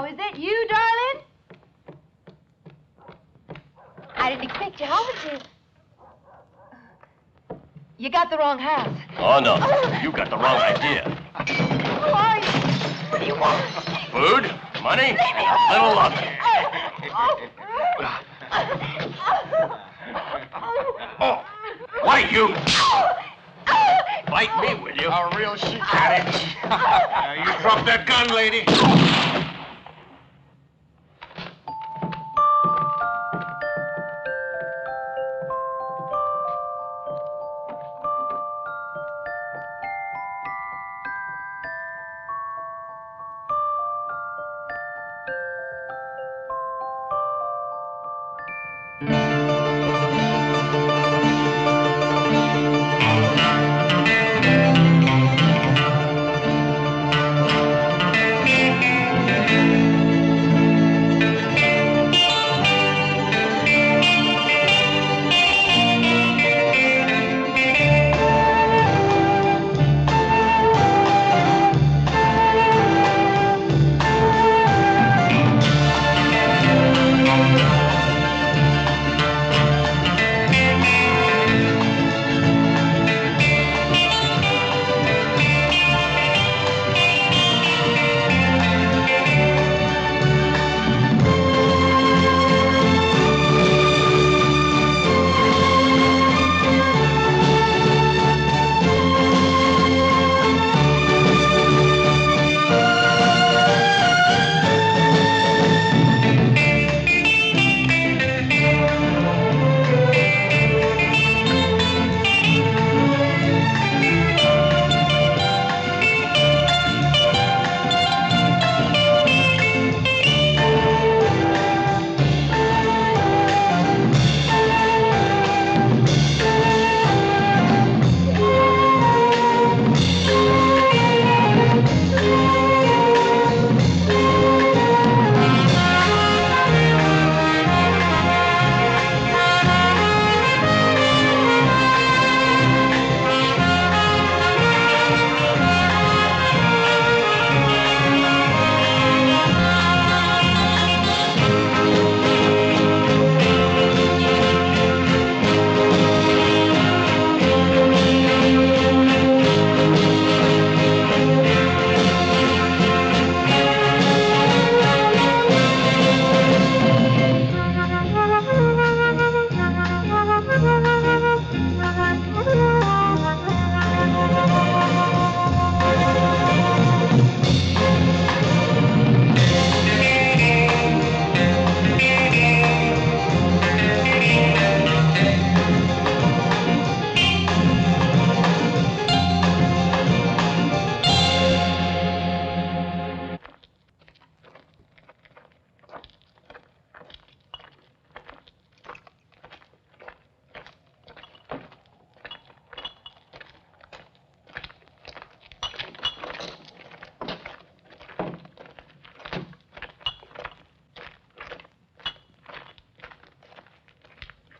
Oh, is that you, darling? I didn't expect you. How was it? You got the wrong house. Oh, no. You got the wrong idea. Who are you? What do you want? Food, money, a little luck. Oh, why you? Bite me, will you? A real she-cat. You drop that gun, lady.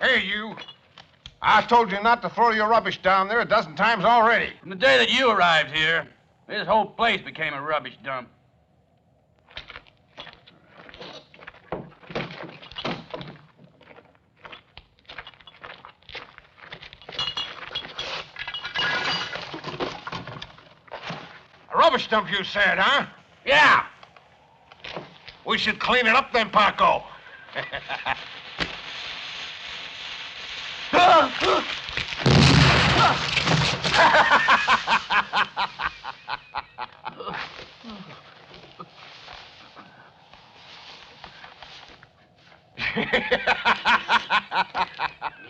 Hey, you. I told you not to throw your rubbish down there a dozen times already. From the day that you arrived here, this whole place became a rubbish dump. A rubbish dump, you said, huh? Yeah. We should clean it up then, Paco.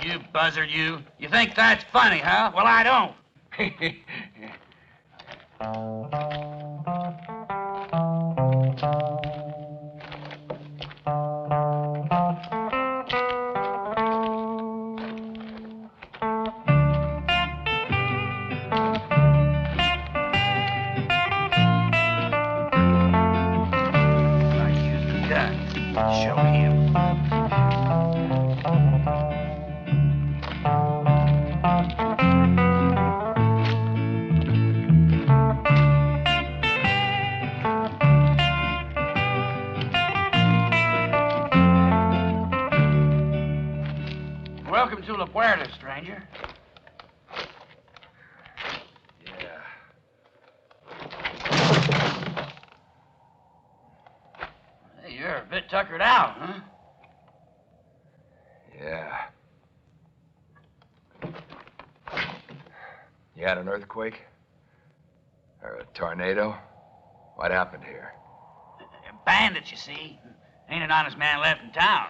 You buzzard, you. You think that's funny, huh? Well, I don't. Show him. to La Puerta, stranger. Yeah. Hey, you're a bit tuckered out, huh? Yeah. You had an earthquake? Or a tornado? What happened here? Bandits, you see. Ain't an honest man left in town.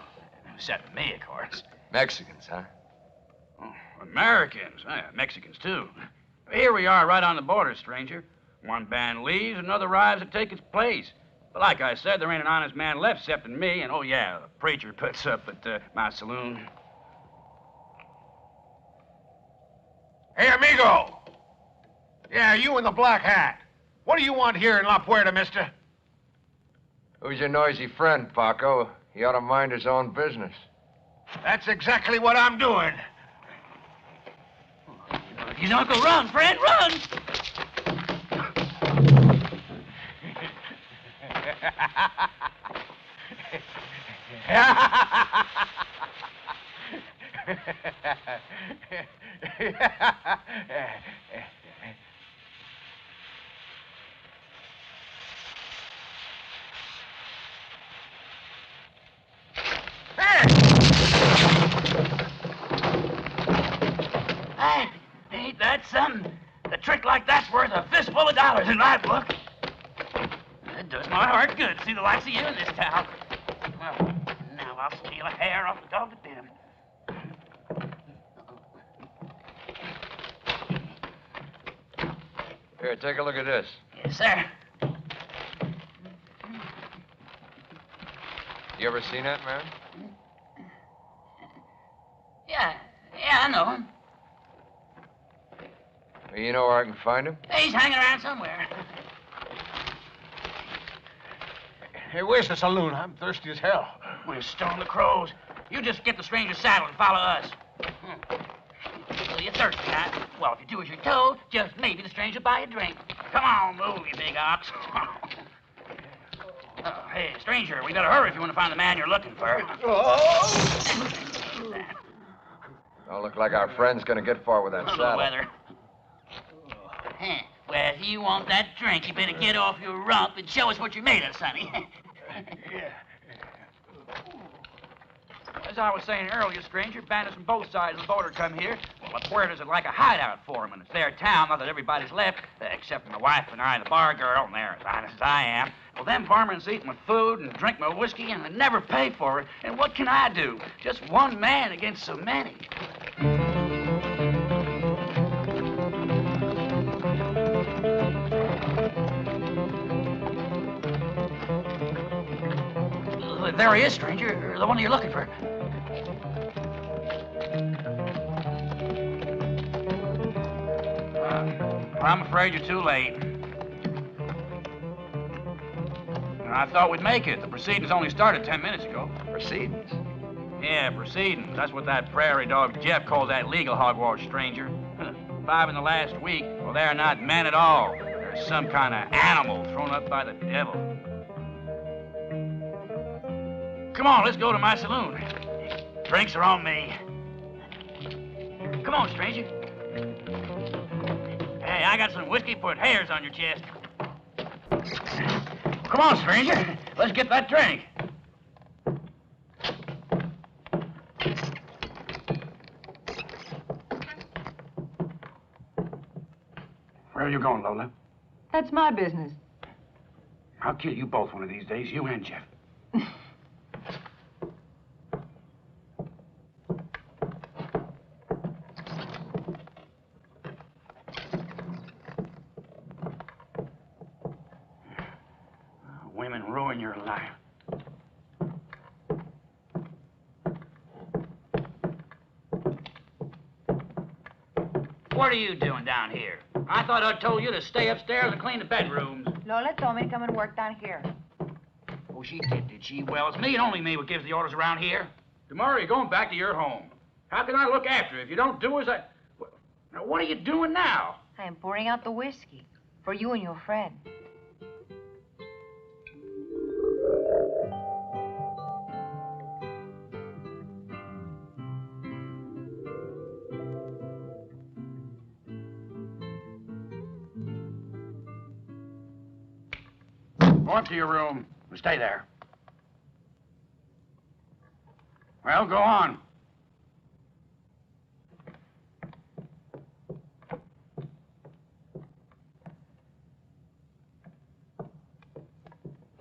Except me, of course. Mexicans, huh? Oh, Americans. Yeah, Mexicans, too. Here we are right on the border, stranger. One band leaves, another arrives to take its place. But like I said, there ain't an honest man left except in me, and oh yeah, the preacher puts up at my saloon. Hey, amigo! Yeah, you in the black hat. What do you want here in La Puerta, mister? Who's your noisy friend, Paco? He ought to mind his own business. That's exactly what I'm doing. You don't go run, friend, run! Ain't that something? A trick like that's worth a fistful of dollars in my book. It does my heart good to see the likes of you in this town. Well, now I'll steal a hair off the dog at them. Here, take a look at this. Yes, sir. You ever seen that man? Yeah, I know him. Well, you know where I can find him? He's hanging around somewhere. Hey, where's the saloon? I'm thirsty as hell. We're stoned the crows. You just get the stranger's saddle and follow us. So you're thirsty, huh? Well, if you do as you're told, just maybe the stranger will buy you a drink. Come on, move, you big ox. Hey, stranger, we better hurry if you want to find the man you're looking for. Don't look like our friend's gonna get far with that saddle. Weather. Well, if you want that drink, you better get off your rump and show us what you're made of, sonny. As I was saying earlier, stranger, bandits from both sides of the border come here. Well, La Puerta's like a hideout for them, and it's their town, not that everybody's left, except for my wife and I, the bar girl, and they're as honest as I am. Well, them varmints eat my food and drink my whiskey, and they never pay for it. And what can I do? Just one man against so many. There he is, stranger. The one you're looking for. I'm afraid you're too late. I thought we'd make it. The proceedings only started 10 minutes ago. Proceedings? Yeah, proceedings. That's what that prairie dog Jeff calls that legal hogwash, stranger. 5 in the last week. Well, they're not men at all. They're some kind of animal thrown up by the devil. Come on, let's go to my saloon. Drinks are on me. Come on, stranger. Hey, I got some whiskey, put hairs on your chest. Come on, stranger. Let's get that drink. Where are you going, Lola? That's my business. I'll kill you both one of these days, you and Jeff. Women ruin your life. What are you doing down here? I thought I told you to stay upstairs and clean the bedrooms. Lola told me to come and work down here. Oh, she did she? Well, it's me and only me what gives the orders around here. Tomorrow you're going back to your home. How can I look after you if you don't do as I... Now, what are you doing now? I am pouring out the whiskey for you and your friend. Go up to your room and stay there. Well, go on.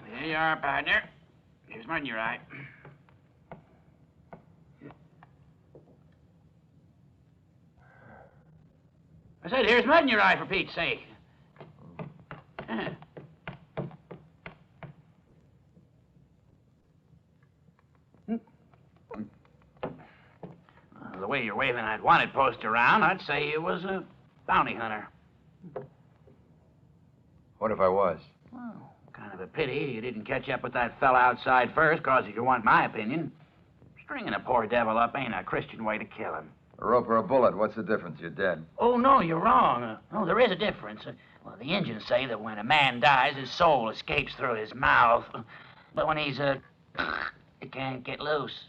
Here you are, partner. Here's mine, you're right. I said, here's mud in your eye, for Pete's sake. The way you're waving that wanted post around, I'd say you was a bounty hunter. What if I was? Well, kind of a pity you didn't catch up with that fella outside first, cause if you want my opinion, stringing a poor devil up ain't a Christian way to kill him. A rope or a bullet, what's the difference? You're dead. Oh, no, you're wrong. No, there is a difference. Well, the Indians say that when a man dies, his soul escapes through his mouth. But when he's it can't get loose.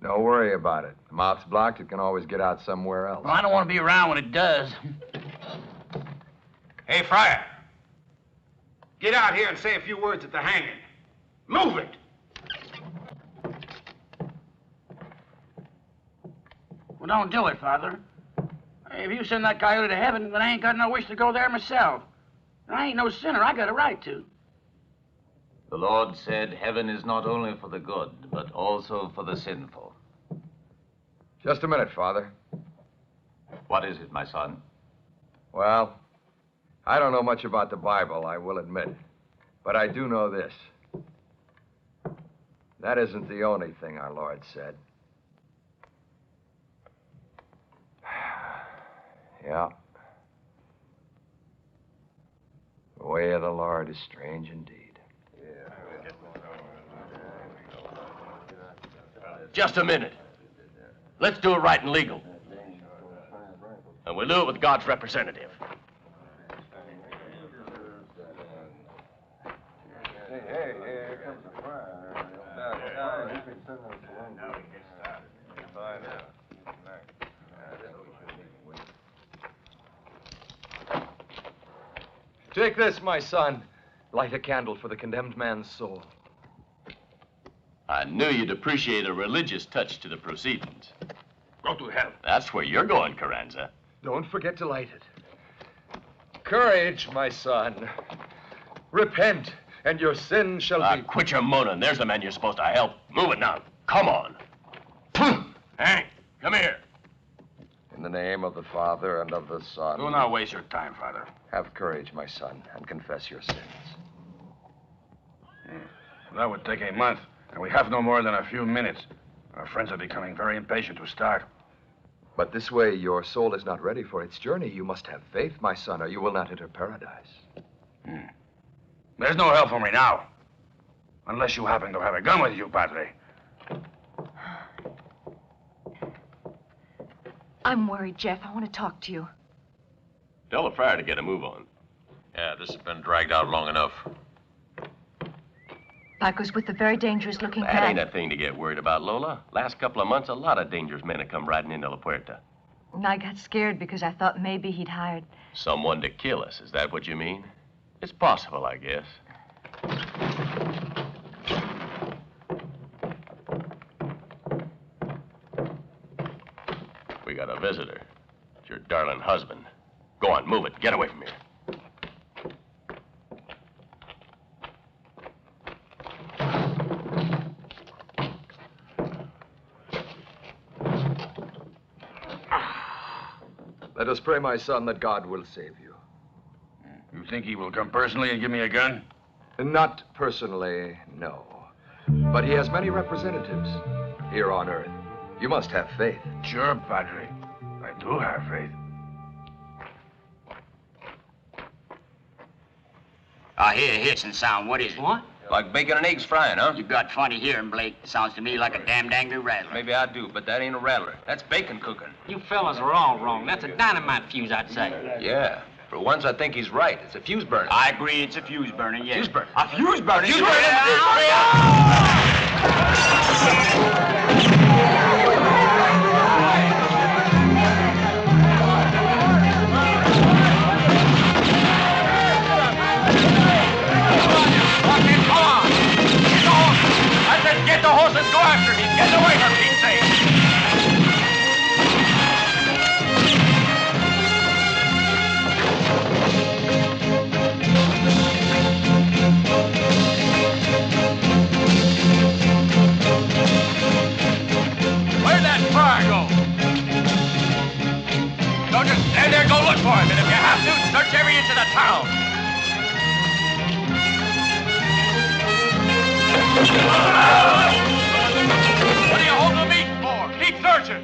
Don't worry about it. The mouth's blocked, it can always get out somewhere else. Well, I don't want to be around when it does. Hey, Friar. Get out here and say a few words at the hanging. Move it! Well, don't do it, Father. Hey, if you send that coyote to heaven, then I ain't got no wish to go there myself. I ain't no sinner. I got a right to. The Lord said, heaven is not only for the good, but also for the sinful. Just a minute, Father. What is it, my son? Well, I don't know much about the Bible, I will admit. But I do know this. That isn't the only thing our Lord said. Yeah. The way of the Lord is strange indeed. Just a minute. Let's do it right and legal. And we'll do it with God's representative. Hey, here comes the fire. Take this, my son. Light a candle for the condemned man's soul. I knew you'd appreciate a religious touch to the proceedings. Go to hell. That's where you're going, Carranza. Don't forget to light it. Courage, my son. Repent, and your sin shall be... Quit your moaning. There's the man you're supposed to help. Move it now. Come on. Hank, come here. In the name of the Father and of the Son. Do not waste your time, Father. Have courage, my son, and confess your sins. That would take a month, and we have no more than a few minutes. Our friends are becoming very impatient to start. But this way, your soul is not ready for its journey. You must have faith, my son, or you will not enter paradise. There's no help for me now. Unless you happen to have a gun with you, Padre. I'm worried, Jeff. I want to talk to you. Tell the friar to get a move on. Yeah, this has been dragged out long enough. Paco's with a very dangerous-looking That man. ain't a thing to get worried about, Lola. Last couple of months, a lot of dangerous men have come riding into La Puerta. And I got scared because I thought maybe he'd hired... Someone to kill us, is that what you mean? It's possible, I guess. We got a visitor. It's your darling husband. Go on, move it. Get away from here. Let us pray, my son, that God will save you. You think he will come personally and give me a gun? Not personally, no. But he has many representatives here on Earth. You must have faith. Sure, Padre. I do have faith. I hear a hissing sound. What is it? What? Like bacon and eggs frying, huh? You got funny hearing, Blake. Sounds to me like a damned angry rattler. Maybe I do, but that ain't a rattler. That's bacon cooking. You fellas are all wrong. That's a dynamite fuse, I'd say. Yeah. For once, I think he's right. It's a fuse burner. I agree it's a fuse burner, yes. Fuse burner. A fuse burner? Fuse burner! Fucking Get the horses, go after him. Get away from Pete's sake. Where'd that friar go? Don't just stand there, go look for him. And if you have to, search every inch of the town. What are you holding the meat for? Keep searching.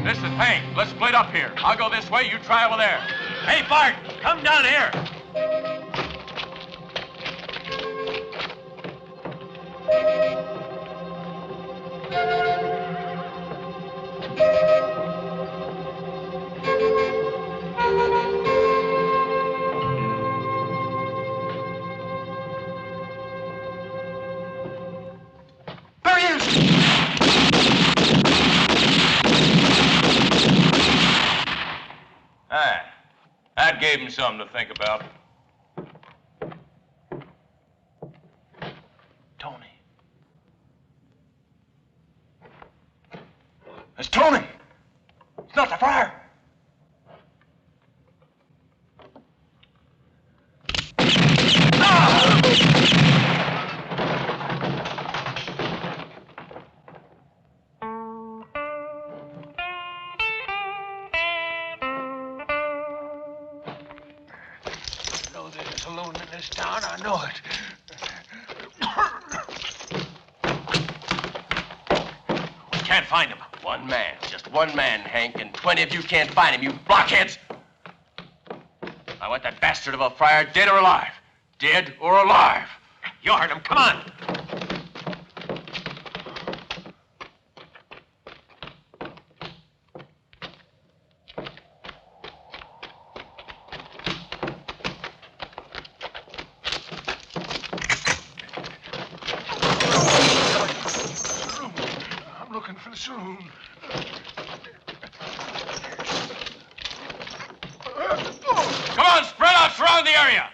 Listen, Hank, let's split up here. I'll go this way, you try over there. Hey, Bart, come down here. There he is! Ah, that gave him something to think about. Tony. It's Tony! It's not the friar! There's a saloon in this town, I know it. We can't find him. One man, just one man, Hank, and 20 of you can't find him, you blockheads! I want that bastard of a friar dead or alive. Dead or alive. You heard him, come on! I'm looking for the saloon. Come on, spread out, surround the area!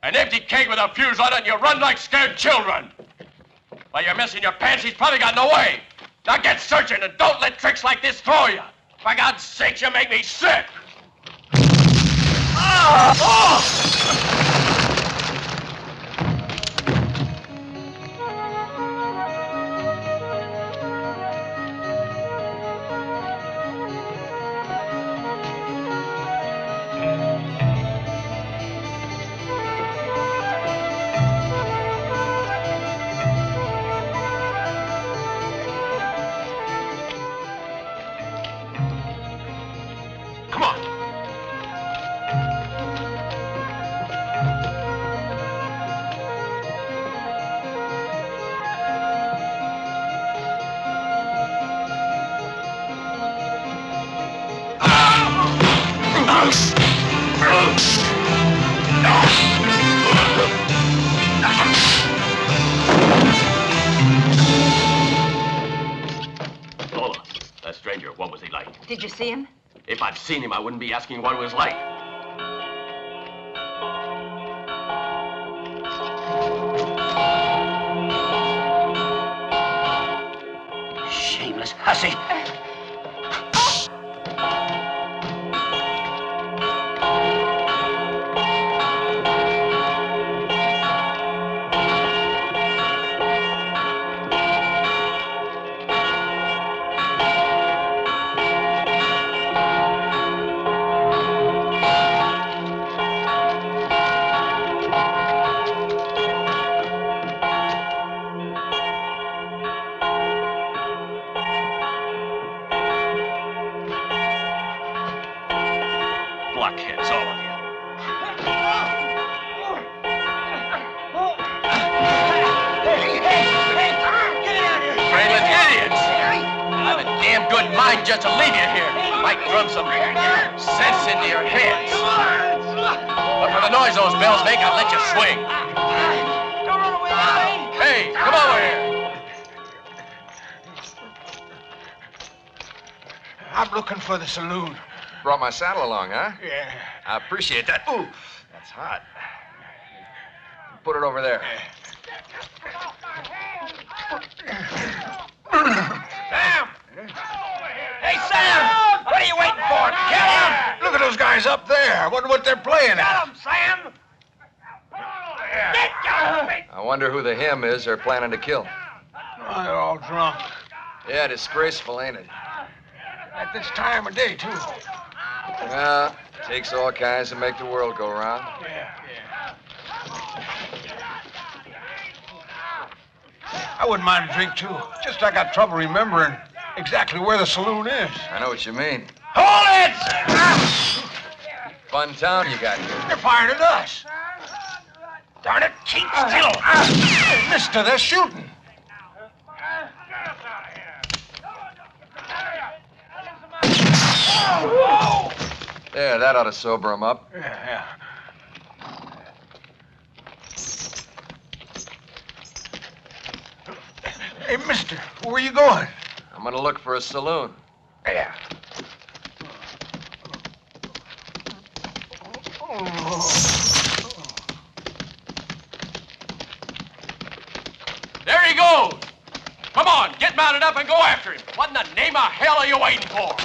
An empty keg with a fuse on it, and you run like scared children. While you're messing your pants, he's probably gotten away. Now get searching and don't let tricks like this throw you. For God's sake, you make me sick. Come on. Lola, that stranger, what was he like? Did you see him? If I'd seen him, I wouldn't be asking what he was like. Shameless hussy. Blockheads, all of you. Brainless idiots! I have a damn good mind just to leave you here. Might drum some sense into your heads. But for the noise those bells make, I'll let you swing. Don't run away, Hey, come over here. I'm looking for the saloon. Brought my saddle along, huh? Yeah. I appreciate that. Ooh, that's hot. Put it over there. Sam! Hey, Sam! What are you waiting for? Kill him! Look at those guys up there. I wonder what they're playing at. Kill him, Sam! I wonder who the him is they're planning to kill. Oh, they're all drunk. Yeah, disgraceful, ain't it? At this time of day, too. Well, takes all kinds to make the world go round. Yeah. I wouldn't mind a drink, too. Just I got trouble remembering exactly where the saloon is. I know what you mean. Hold it! Fun town you got here. They're firing at us. Darn it, keep still. Mister, they're shooting. There, that ought to sober him up. Yeah. Hey, mister, where you going? I'm gonna look for a saloon. Yeah. There he goes. Come on, get mounted up and go after him. What in the name of hell are you waiting for?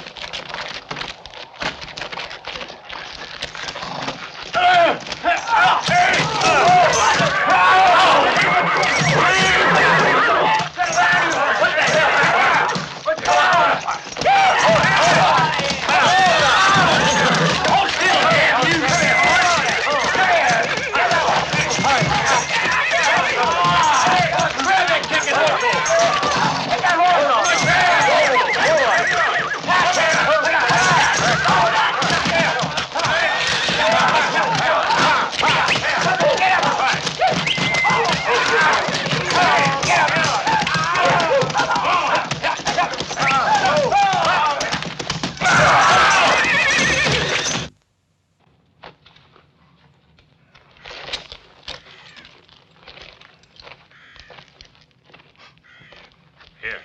Here.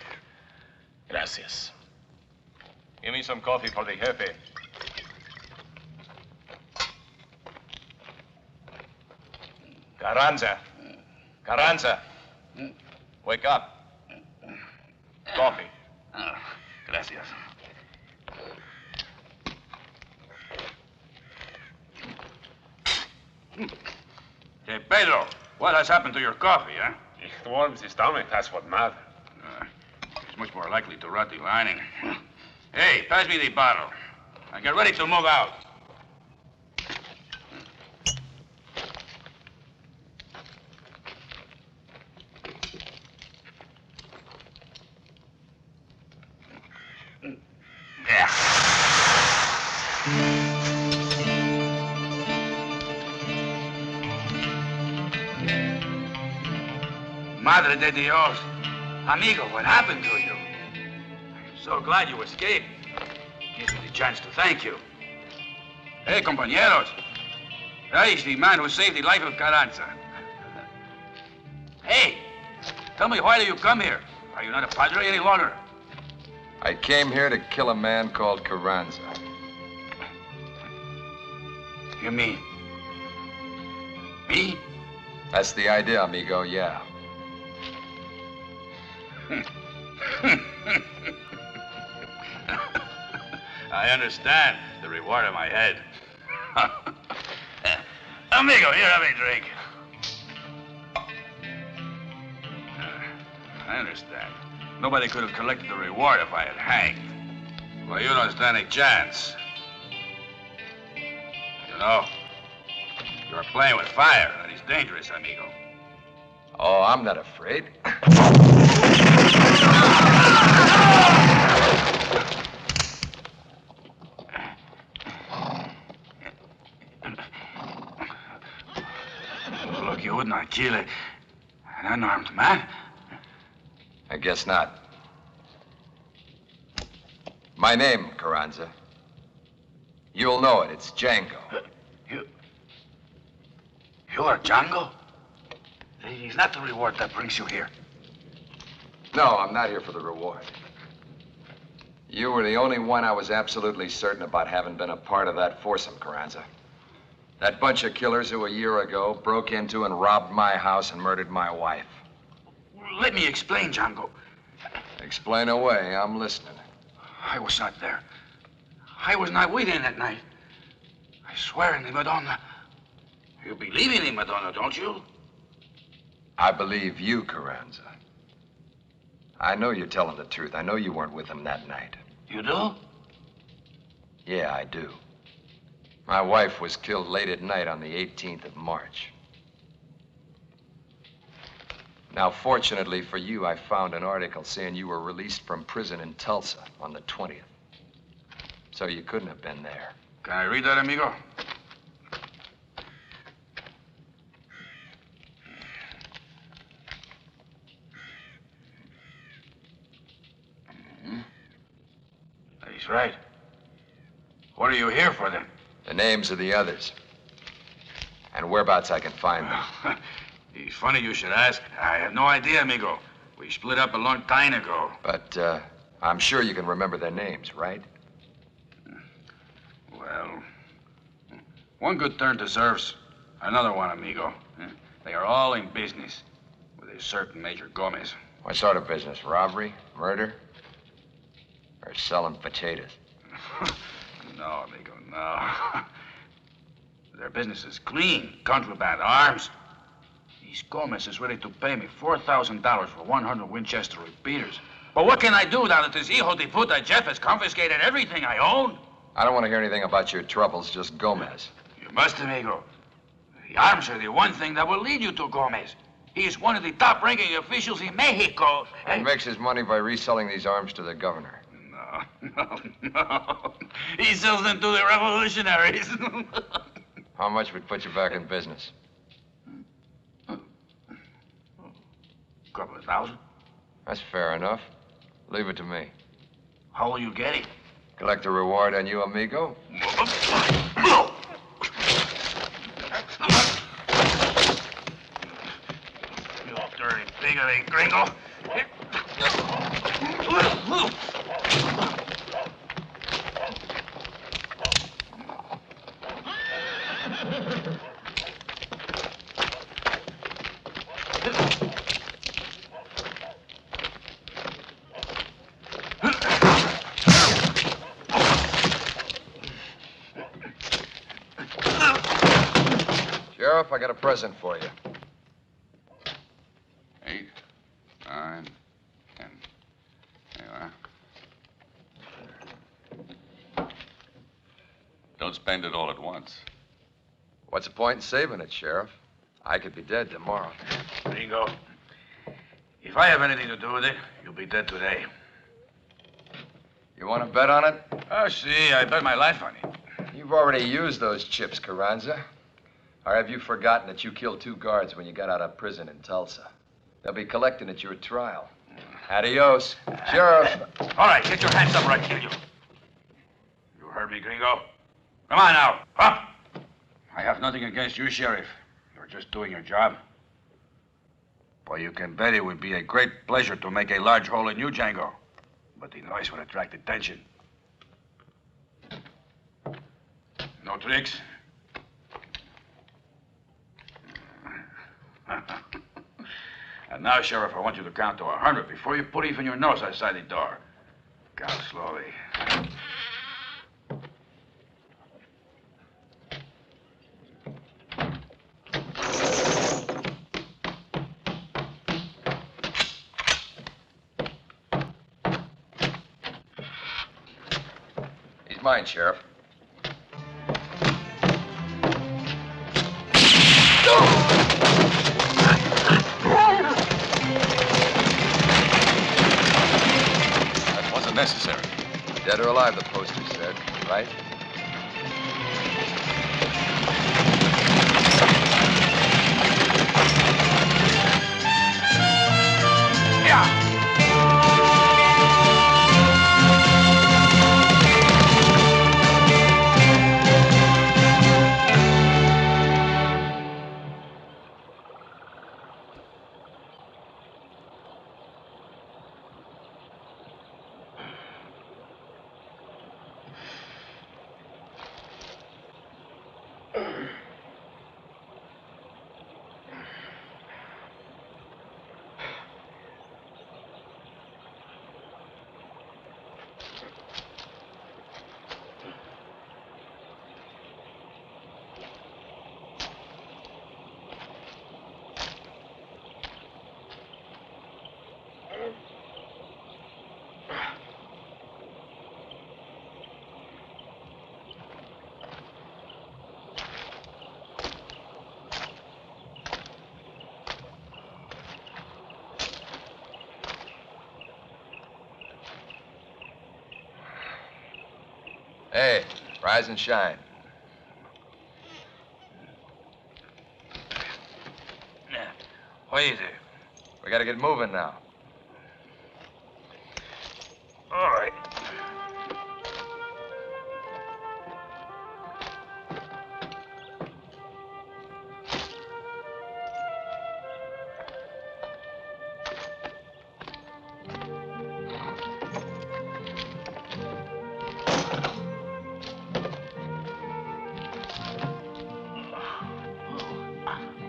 Gracias. Give me some coffee for the jefe. Carranza. Carranza. Wake up. Coffee. Gracias. Hey, Pedro, what has happened to your coffee, huh? It warms the stomach, that's what matters. It's much more likely to rot the lining. Hey, pass me the bottle. Now get ready to move out. Yeah. Madre de Dios. Amigo, what happened to you? I'm so glad you escaped. Gives me the chance to thank you. Hey, compañeros. I is the man who saved the life of Carranza. Hey, tell me, why do you come here? Are you not a padre any longer? I came here to kill a man called Carranza. You mean me? That's the idea, amigo, yeah. I understand the reward of my head. Amigo, here, have a drink. I understand. Nobody could have collected the reward if I had hanged. Well, you don't stand a chance. You know, you're playing with fire. That is dangerous, amigo. Oh, I'm not afraid. Look, you would not kill an unarmed man. I guess not. My name, Carranza. You'll know it. It's Django. You are Django? It's not the reward that brings you here. No, I'm not here for the reward. You were the only one I was absolutely certain about having been a part of that foursome, Carranza. That bunch of killers who a year ago broke into and robbed my house and murdered my wife. Let me explain, Django. Explain away. I'm listening. I was not there. I was not with him that night. I swear in the Madonna. You believe in the Madonna, don't you? I believe you, Carranza. I know you're telling the truth. I know you weren't with him that night. You do? Yeah, I do. My wife was killed late at night on the 18th of March. Now, fortunately for you, I found an article saying you were released from prison in Tulsa on the 20th. So you couldn't have been there. Can I read that, amigo? He's right. What are you here for, then? The names of the others. And whereabouts I can find them. It's funny you should ask. I have no idea, amigo. We split up a long time ago. But, I'm sure you can remember their names, right? Well, one good turn deserves another one, amigo. They are all in business with a certain Major Gomez. What sort of business? Robbery? Murder? Or selling potatoes? No, amigo, no. Their business is clean. Contraband arms. These Gomez is ready to pay me $4,000 for 100 Winchester repeaters. But what can I do now that this hijo de puta Jeff has confiscated everything I own? I don't want to hear anything about your troubles, just Gomez. You must, amigo. The arms are the one thing that will lead you to Gomez. He is one of the top-ranking officials in Mexico. He makes his money by reselling these arms to the governor. No. He sells them to the revolutionaries. How much would put you back in business? Couple of thousand. That's fair enough. Leave it to me. How will you get it? Collect a reward on you, amigo? You dirty pig of a gringo. Sheriff, I got a present for you. 8, 9, 10. There you are. Don't spend it all at once. What's the point in saving it, Sheriff? I could be dead tomorrow. Gringo, if I have anything to do with it, you'll be dead today. You want to bet on it? Oh, see, I bet my life on it. You've already used those chips, Carranza. Or have you forgotten that you killed 2 guards when you got out of prison in Tulsa? They'll be collecting at your trial. Adios. Sheriff. All right, get your hands up or I kill you. You heard me, Gringo? Come on now, up! I have nothing against you, Sheriff. You're just doing your job. Boy, you can bet it would be a great pleasure to make a large hole in you, Django. But the noise would attract attention. No tricks? And now, Sheriff, I want you to count to 100 before you put even your nose outside the door. Count slowly. He's mine, Sheriff. Necessary. Dead or alive, the poster said, right? Yeah. Hey, rise and shine. What is it? We gotta get moving now. All right.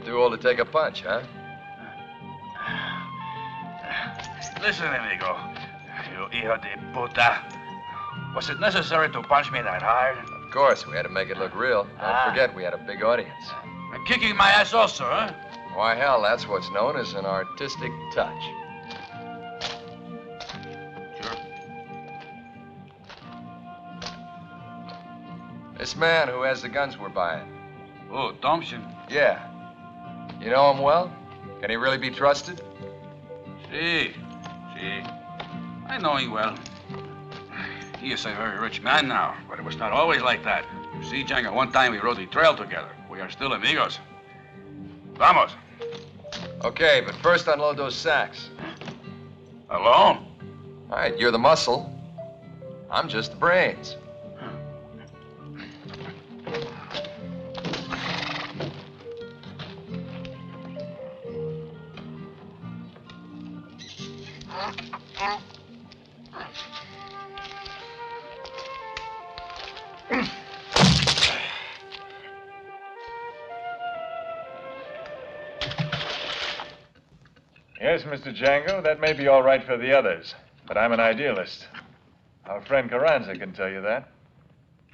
Too old to take a punch, huh? Listen, amigo. You hijo de puta. Was it necessary to punch me that hard? Of course, we had to make it look real. Don't forget, we had a big audience. And kicking my ass also, huh? Why, hell, that's what's known as an artistic touch. Sure. This man who has the guns we're buying. Oh, Thompson. Yeah. You know him well? Can he really be trusted? See. I know him well. He is a very rich man now, but it was not always like that. You see, Django, one time we rode the trail together. We are still amigos. Vamos. Okay, but first unload those sacks. Alone? All right, you're the muscle. I'm just the brains. Yes, Mr. Django, that may be all right for the others, but I'm an idealist. Our friend Carranza can tell you that.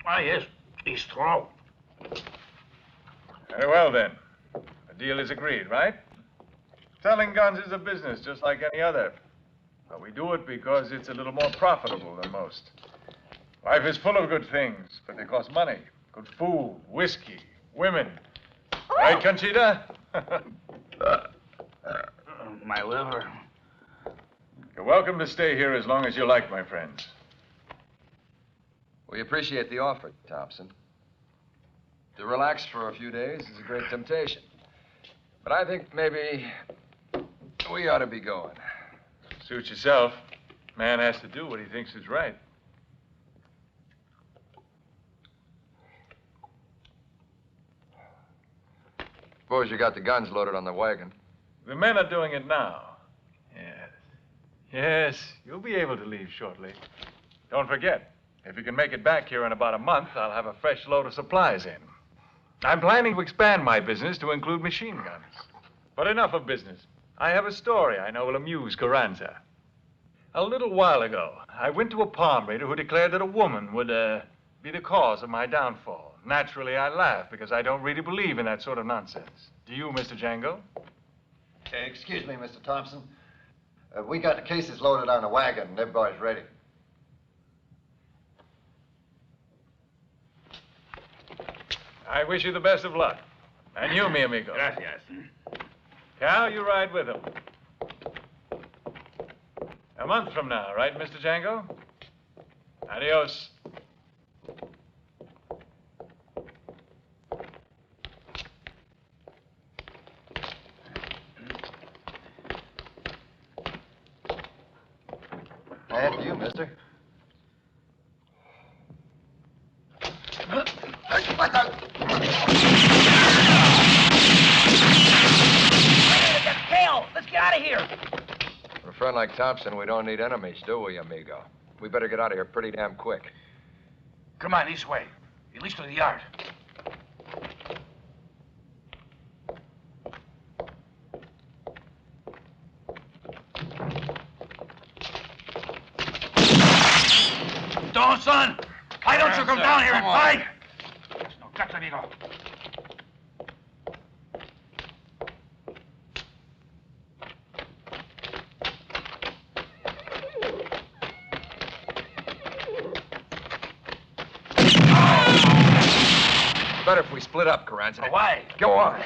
Ah, yes. He's through. Very well, then. The deal is agreed, right? Selling guns is a business just like any other. But we do it because it's a little more profitable than most. Life is full of good things, but they cost money. Good food, whiskey, women. Right, Conchita? My liver. You're welcome to stay here as long as you like, my friends. We appreciate the offer, Thompson. To relax for a few days is a great temptation. But I think maybe we ought to be going. Suit yourself. Man has to do what he thinks is right. Suppose you got the guns loaded on the wagon. The men are doing it now. Yes. Yes, you'll be able to leave shortly. Don't forget, if you can make it back here in about a month, I'll have a fresh load of supplies in. I'm planning to expand my business to include machine guns. But enough of business. I have a story I know will amuse Carranza. A little while ago, I went to a palm reader who declared that a woman would, be the cause of my downfall. Naturally, I laughed because I don't really believe in that sort of nonsense. Do you, Mr. Django? Excuse me, Mr. Thompson. We got the cases loaded on the wagon and everybody's ready. I wish you the best of luck. And you, mi amigo. Gracias. Cal, you ride with him. A month from now, right, Mr. Django? Adios. After you, mister. What the? Hell, let's get out of here. For a friend like Thompson, we don't need enemies, do we, amigo? We better get out of here pretty damn quick. Come on, this way. At least to the yard. Don't, son! Why don't you come down here and fight? There's no guts, amigo. Better if we split up, Carranza. Why? Go on.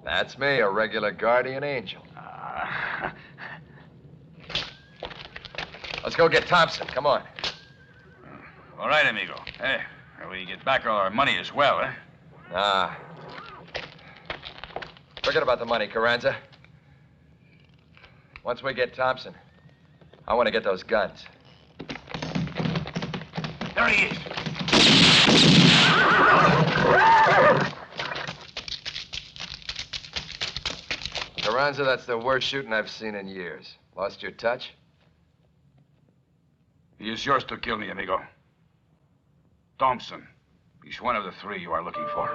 That's me, a regular guardian angel. Let's go get Thompson. Come on. All right, amigo. Hey, we get back all our money as well, eh? Nah. Forget about the money, Carranza. Once we get Thompson, I want to get those guns. There he is. Carranza, that's the worst shooting I've seen in years. Lost your touch? He is yours to kill me, amigo. Thompson. He's one of the three you are looking for.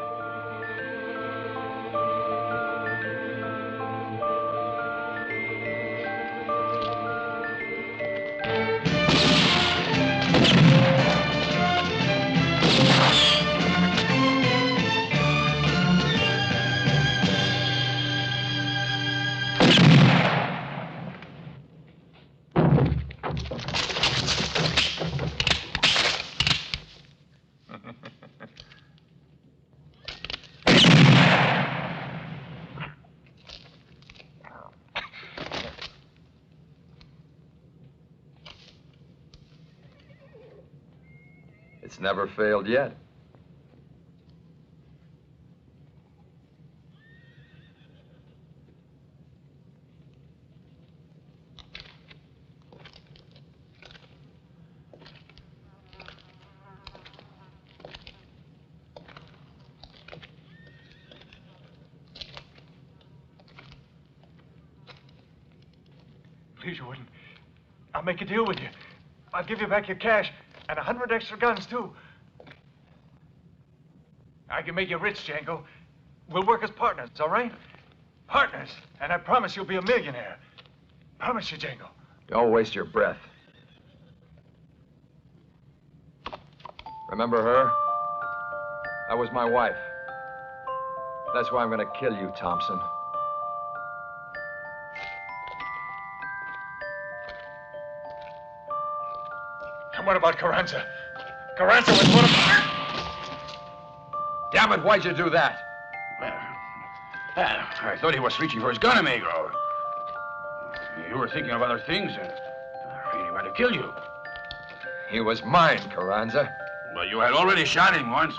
never failed yet. Please, you wouldn't. I'll make a deal with you. I'll give you back your cash and 100 extra guns, too. I can make you rich, Django. We'll work as partners, all right? Partners. And I promise you'll be a millionaire. Promise you, Django. Don't waste your breath. Remember her? That was my wife. That's why I'm gonna kill you, Thompson. And what about Carranza? Carranza was one of... Damn it, why'd you do that? Well, I thought he was reaching for his gun, amigo. You were thinking of other things, and he might have killed you. He was mine, Carranza. Well, you had already shot him once.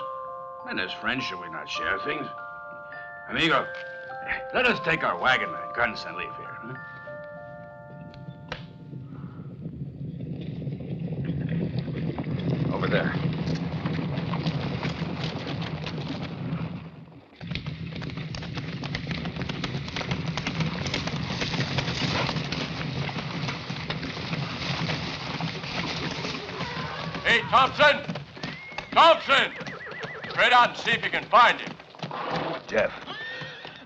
And as friends, should we not share things? Amigo, let us take our wagon and guns and leave here. Huh? Over there. Hey, Thompson! Thompson! Straight out and see if you can find him. Jeff.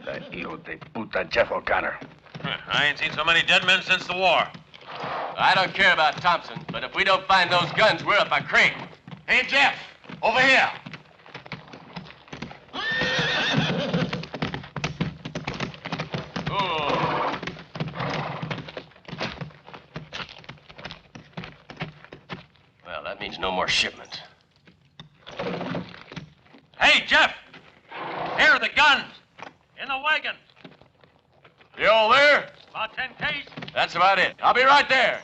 That hijo de puta Jeff O'Connor. I ain't seen so many dead men since the war. I don't care about Thompson, but if we don't find those guns, we're up a creek. Hey, Jeff, over here. Oh. Well, that means no more shipments. Hey, Jeff! Here are the guns. In the wagon. You all there? About 10 case. That's about it. I'll be right there.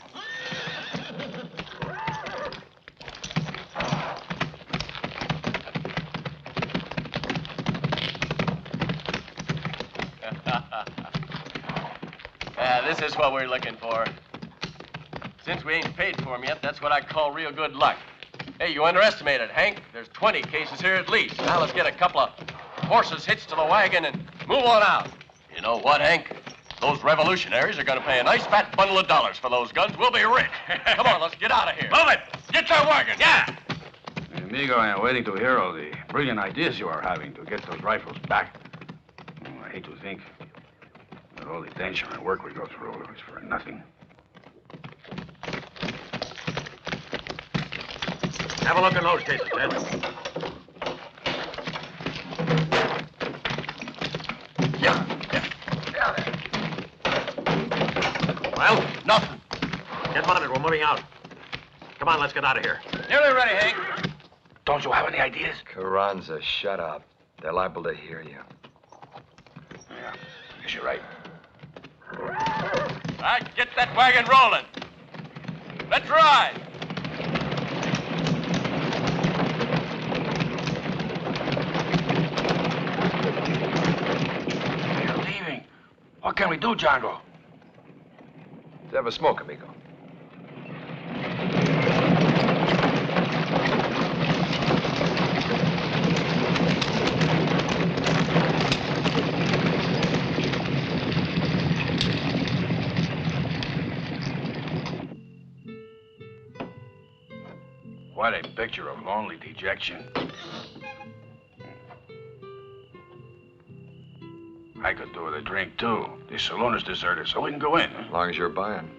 This is what we're looking for. Since we ain't paid for them yet, that's what I call real good luck. Hey, you underestimated, Hank. There's 20 cases here at least. Now let's get a couple of horses hitched to the wagon and move on out. You know what, Hank? Those revolutionaries are going to pay a nice fat bundle of dollars for those guns. We'll be rich. Come on, let's get out of here. Move it! Get your wagon! Yeah! Amigo, I am waiting to hear all the brilliant ideas you are having to get those rifles back. Oh, I hate to think that all the tension and work we go through is for nothing. Have a look in those cases, Ted. Well, nothing. Get mounted. We're moving out. Come on, let's get out of here. Nearly ready, Hank. Don't you have any ideas? Carranza, shut up. They're liable to hear you. Yeah, I guess you're right. All right, get that wagon rolling. Let's ride. They're leaving. What can we do, Django? Let's have a smoke, amigo. What a picture of lonely dejection. I could do with a drink, too. The saloon is deserted, so we can go in. As long as you're buying.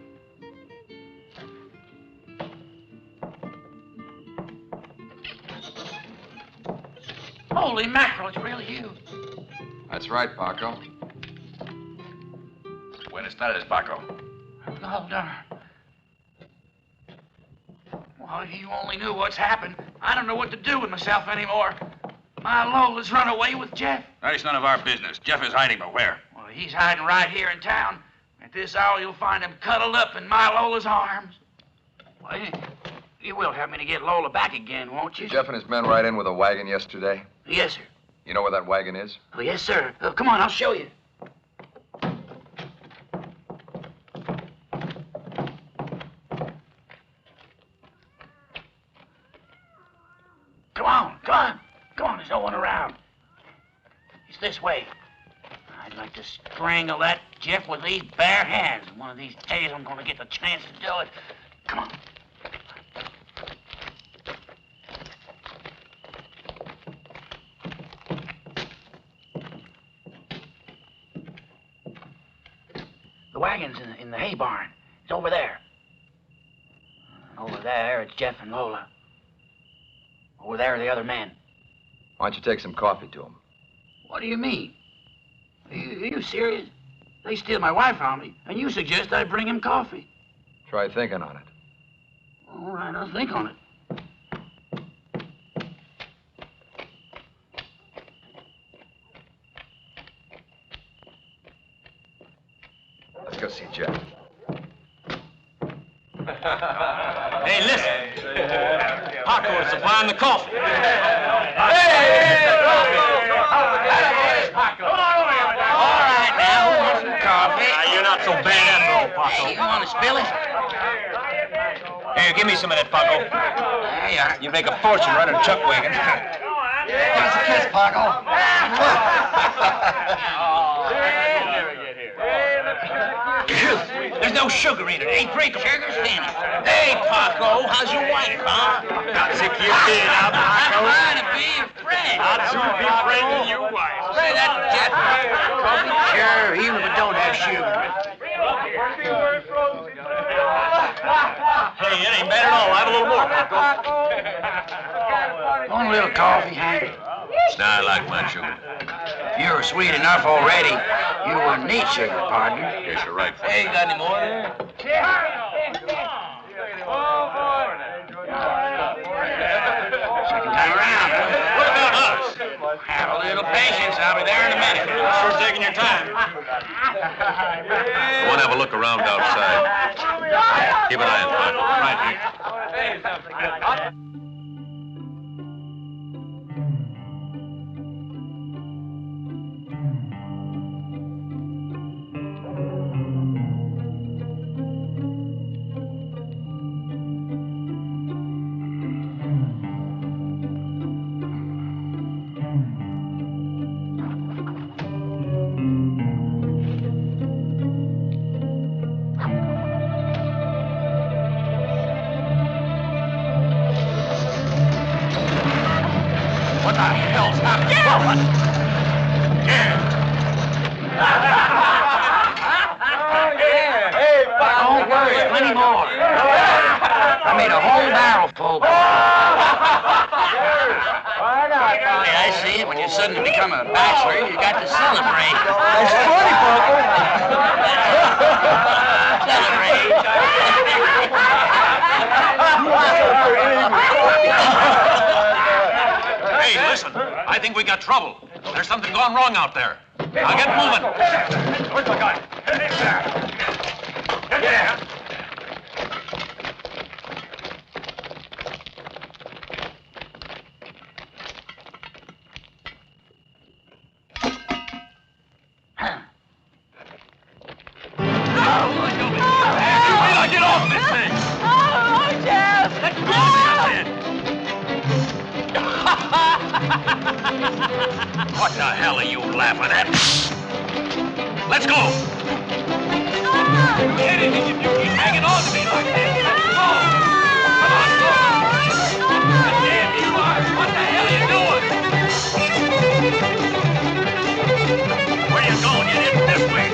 Holy mackerel, it's really you. That's right, Paco. Buenas tardes, Paco. Oh, darn. Well, if you only knew what's happened, I don't know what to do with myself anymore. My Lola's run away with Jeff. That's none of our business. Jeff is hiding, but where? Well, he's hiding right here in town. At this hour, you'll find him cuddled up in my Lola's arms. Why, You will help me to get Lola back again, won't you? Did Jeff and his men ride in with a wagon yesterday? Yes, sir. You know where that wagon is? Oh, yes, sir. Come on, I'll show you. Come on, come on. Come on, there's no one around. It's this way. I'd like to strangle that Jeff with these bare hands. One of these days I'm going to get the chance to do it. Come on. The wagon's in the hay barn. It's over there. Over there, it's Jeff and Lola. Over there are the other men. Why don't you take some coffee to them? What do you mean? Are you serious? They steal my wife from me, and you suggest I bring him coffee. Try thinking on it. All right, I'll think on it. Let's go see Jeff. Hey, listen. Paco is supplying the coffee. All right, now, who wants some coffee? You're not so bad after all, Paco. Hey, you want to spill it? Here, give me some of that, Paco. There you are. You make a fortune running a chuck wagon. Give us a kiss, Paco. There's no sugar in it. Ain't breakable. Sugar's in it. Hey, Paco, how's your wife, huh? Sick you did, huh, Paco? I'm trying to be your friend. I'd soon be friends with your wife. Say that, Jeff. Sure, even if it don't have sugar. Hey, it ain't bad at all. Have a little more, Paco. Want a little coffee, Hank? Now I like my sugar. You're sweet enough already. You wouldn't need sugar, partner. Guess you're right. Hey, you got any more there? Second time around. What about us? Have a little patience. I'll be there in a minute. Sure taking your time. I want to have a look around outside. Keep an eye on Paco. Right, Hank. What the hell's happening? Don't worry, plenty more. I made a whole barrel full. Hey, I see it. When you suddenly become a bachelor, you got to celebrate. That's funny, Paco. Hey, listen. I think we got trouble. There's something gone wrong out there. Now get moving. Where's my guy? Yeah. Get off this thing! Oh, Jeff! Let go of me, What the hell are you laughing at? Let's go! You anything if you keep hanging on to me like this. Let's go! Come on, go! Damn you are! What the hell are you doing? Where you going? You didn't this way.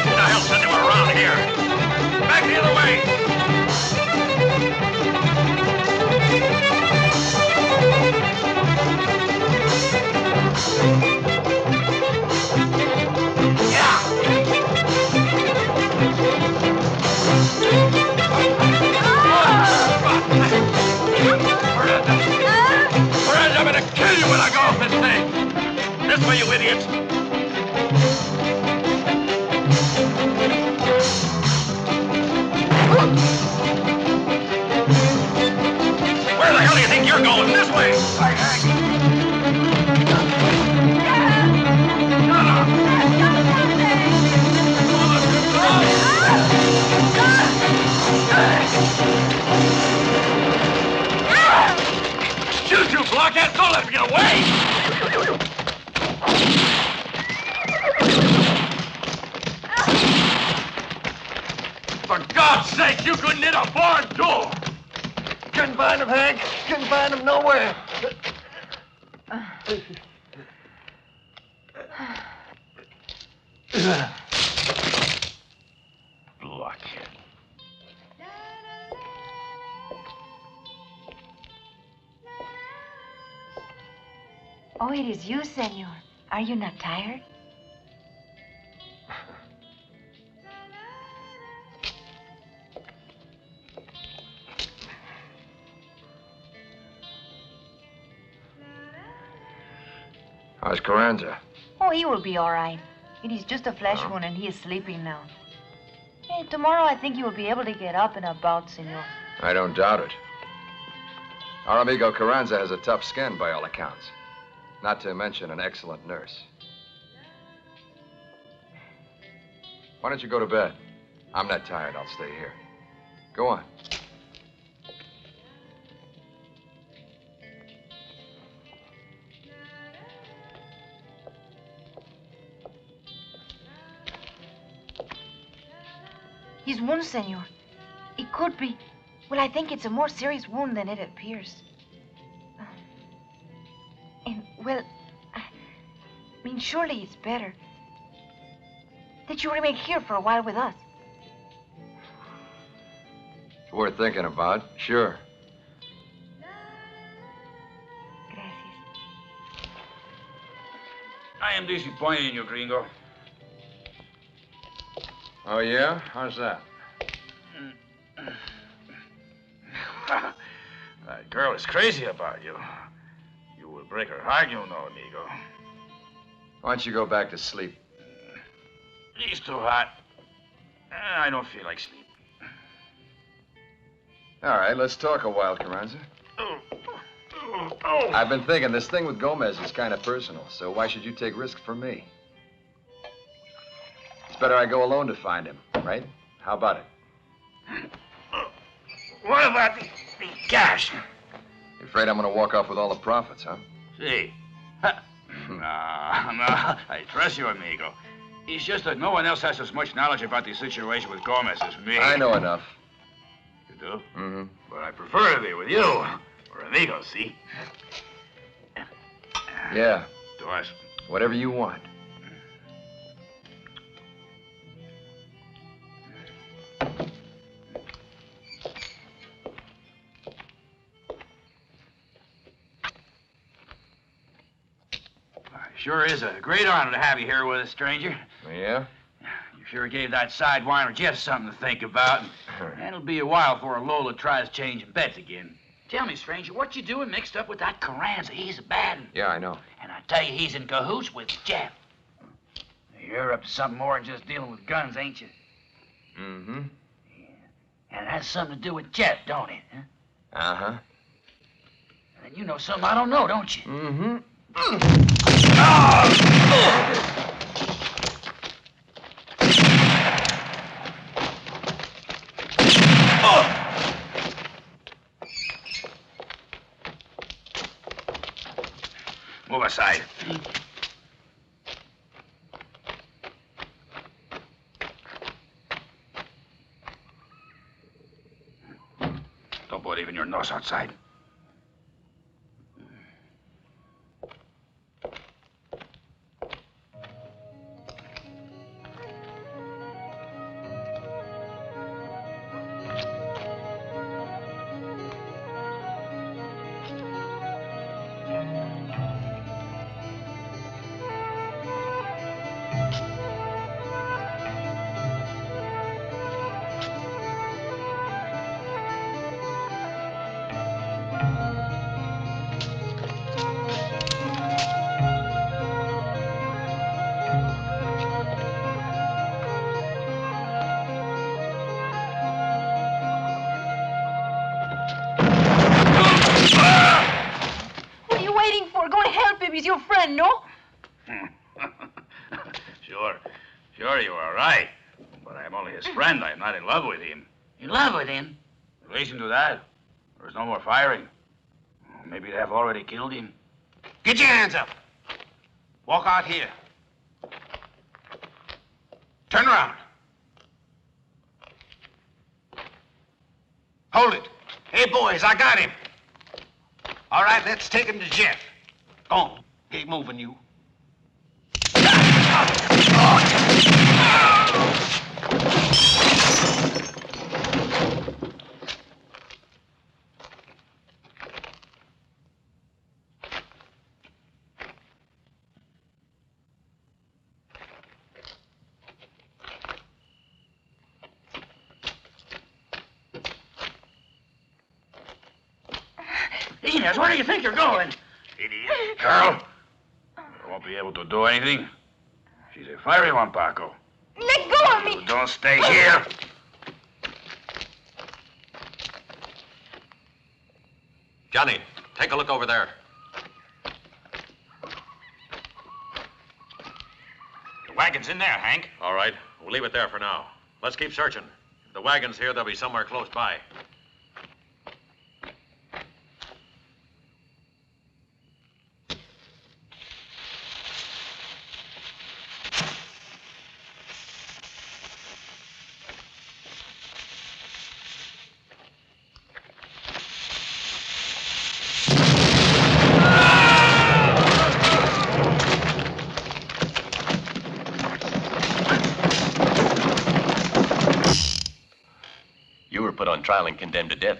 Who the hell sent him around? This way, you idiots! Where the hell do you think you're going? This way! Shoot, you blockhead! Don't let him get away! For God's sake, you couldn't hit a barn door! Couldn't find him, Hank. Couldn't find him nowhere. Blockhead. Oh, it is you, senor. Are you not tired? How's Carranza? Oh, he will be all right. It is just a flesh wound and he is sleeping now. Hey, tomorrow I think he will be able to get up and about, senor. I don't doubt it. Our amigo Carranza has a tough skin by all accounts. Not to mention an excellent nurse. Why don't you go to bed? I'm not tired. I'll stay here. Go on. His wound, senor. It could be. Well, I think it's a more serious wound than it appears. Well, I mean, surely it's better that you remain here for a while with us. Worth thinking about, sure. Gracias. I am disappointed in you, gringo. Oh, yeah? How's that? That girl is crazy about you. You will break her heart, you know, amigo. Why don't you go back to sleep? It's too hot. I don't feel like sleep. All right, let's talk a while, Carranza. Oh. I've been thinking this thing with Gomez is kind of personal, so why should you take risks for me? It's better I go alone to find him, right? How about it? What about the cash? You afraid I'm going to walk off with all the profits, huh? See? No, I trust you, amigo. It's just that no one else has as much knowledge about the situation with Gomez as me. I know enough. You do? Mm-hmm. But I prefer to be with you. We're amigos, see? Yeah. To us. Whatever you want. Sure is a great honor to have you here with us, stranger. Yeah? You sure gave that sidewiner Jeff something to think about. And it'll be a while before Lola tries changing bets again. Tell me, stranger, what you doing mixed up with that Carranza? He's a bad one. Yeah, I know. And I tell you, he's in cahoots with Jeff. You're up to something more than just dealing with guns, ain't you? Mm-hmm. Yeah. And it has something to do with Jeff, don't it? Huh? Uh-huh. And you know something I don't know, don't you? Mm-hmm. Move aside. Don't put even your nose outside. waiting for? Go and help him. He's your friend, no? Sure, you are right. But I'm only his friend. I'm not in love with him. In love with him? In relation to that, there's no more firing. Maybe they have already killed him. Get your hands up. Walk out here. Turn around. Hold it. Hey, boys, I got him. All right, let's take him to Jeff. Go on. Keep moving, you. Inez, where do you think you're going? Idiot girl. I won't be able to do anything. She's a fiery one, Paco. Let go of me! You don't stay here. Johnny, take a look over there. The wagon's in there, Hank. All right, we'll leave it there for now. Let's keep searching. If the wagon's here, they'll be somewhere close by. Put on trial and condemned to death.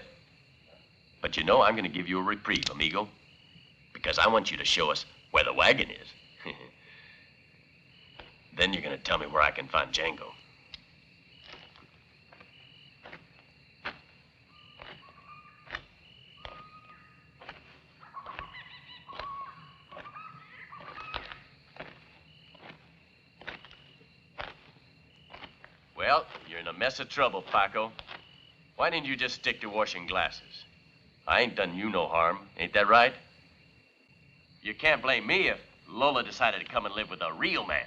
But you know, I'm going to give you a reprieve, amigo. Because I want you to show us where the wagon is. Then you're going to tell me where I can find Django. Well, you're in a mess of trouble, Paco. Why didn't you just stick to washing glasses? I ain't done you no harm, ain't that right? You can't blame me if Lola decided to come and live with a real man.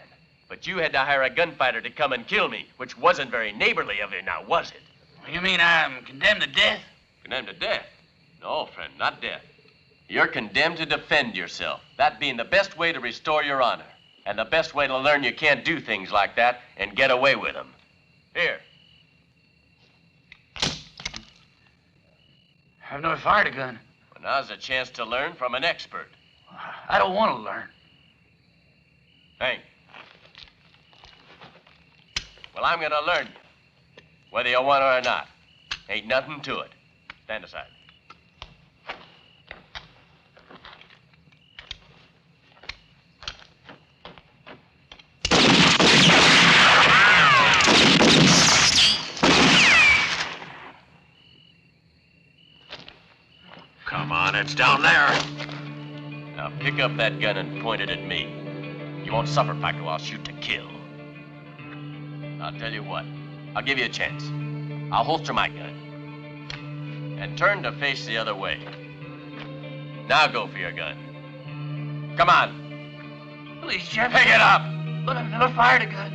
But you had to hire a gunfighter to come and kill me, which wasn't very neighborly of you, now was it? You mean I'm condemned to death? Condemned to death? No, friend, not death. You're condemned to defend yourself, that being the best way to restore your honor, and the best way to learn you can't do things like that and get away with them. Here. I've never fired a gun. Well, now's a chance to learn from an expert. I don't want to learn. Hank. Well, I'm gonna learn you, whether you want to or not. Ain't nothing to it. Stand aside. Come on, it's down there. Now pick up that gun and point it at me. You won't suffer, Paco. I'll shoot to kill. I'll tell you what. I'll give you a chance. I'll holster my gun. And turn to face the other way. Now go for your gun. Come on. Please, Jeff. Pick it up. But I've never fired a gun.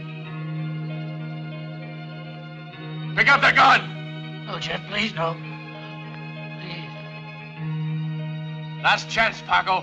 Pick up the gun. No, Jeff, please, no. Last chance, Paco.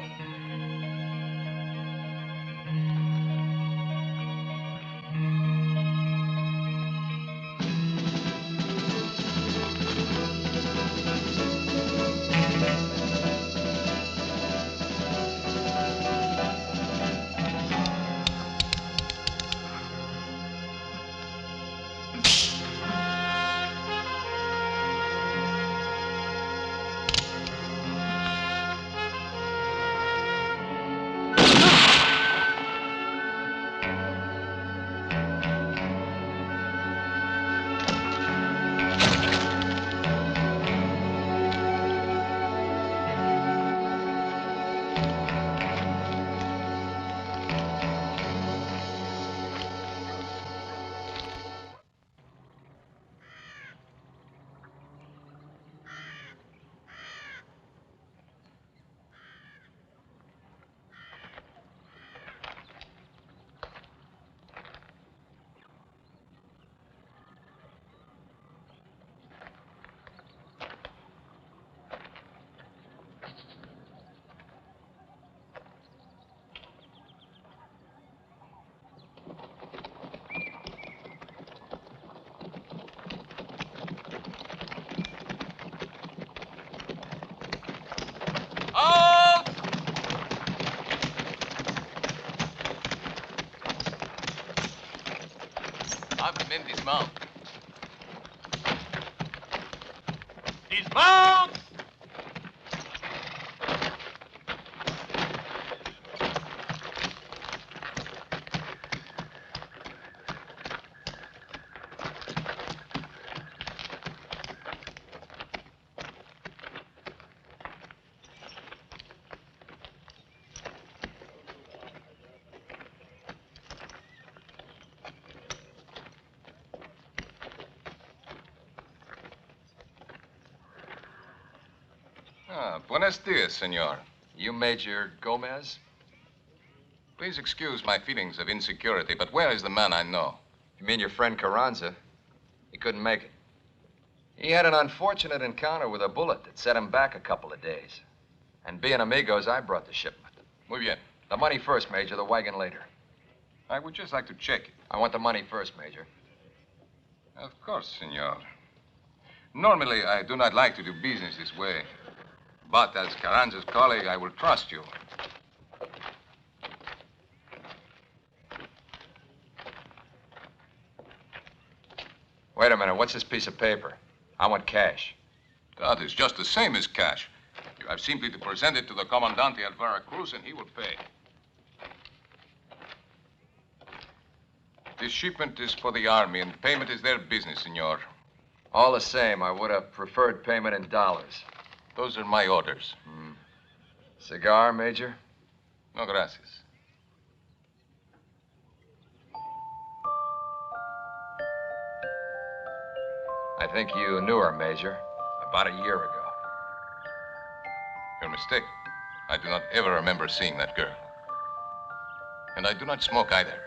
men dismount. Dismount! Buenos dias, senor. You Major Gomez? Please excuse my feelings of insecurity, but where is the man I know? You mean your friend Carranza? He couldn't make it. He had an unfortunate encounter with a bullet that set him back a couple of days. And being amigos, I brought the shipment. Muy bien. The money first, Major. The wagon later. I would just like to check it. I want the money first, Major. Of course, senor. Normally, I do not like to do business this way. But as Carranza's colleague, I will trust you. Wait a minute. What's this piece of paper? I want cash. That is just the same as cash. You have simply to present it to the Comandante at Veracruz, and he will pay. This shipment is for the army, and payment is their business, senor. All the same, I would have preferred payment in dollars. Those are my orders. Cigar, Major? No, gracias. I think you knew her, Major, about a year ago. You're mistaken. I do not ever remember seeing that girl. And I do not smoke either.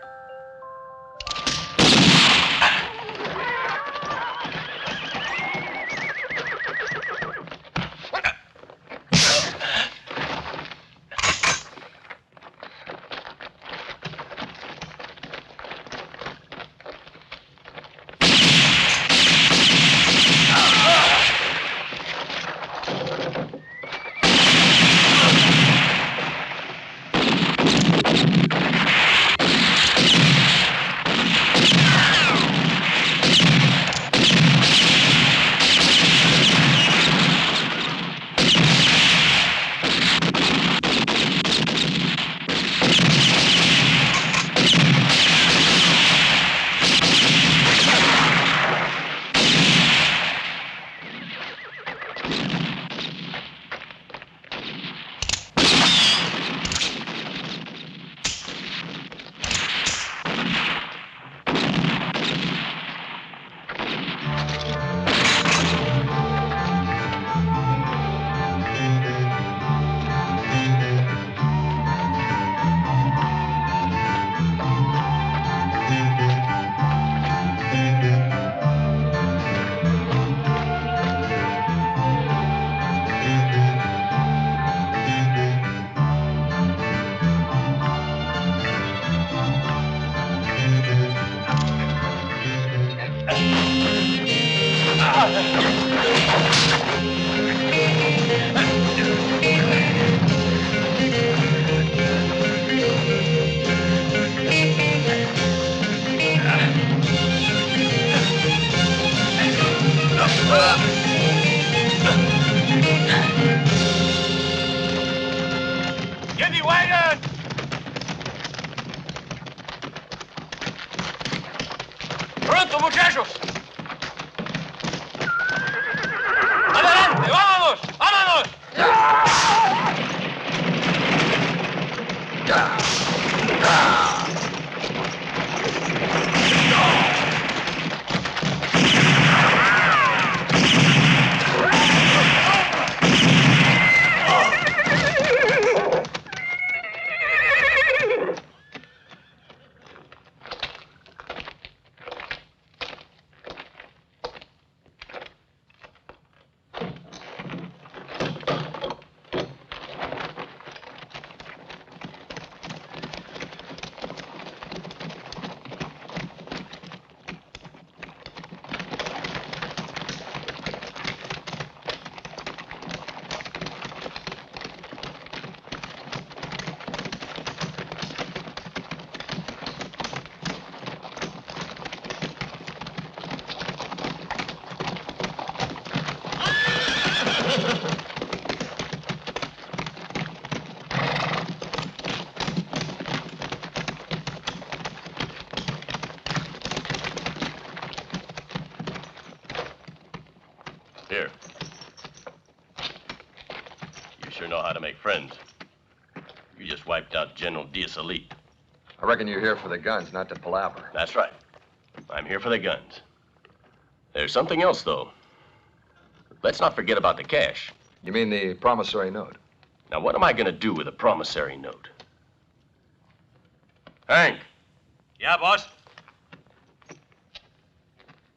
know how to make friends. You just wiped out General Diaz Elite. I reckon you're here for the guns, not to palaver. That's right. I'm here for the guns. There's something else, though. Let's not forget about the cash. You mean the promissory note? Now, what am I going to do with a promissory note? Hank. Yeah, boss?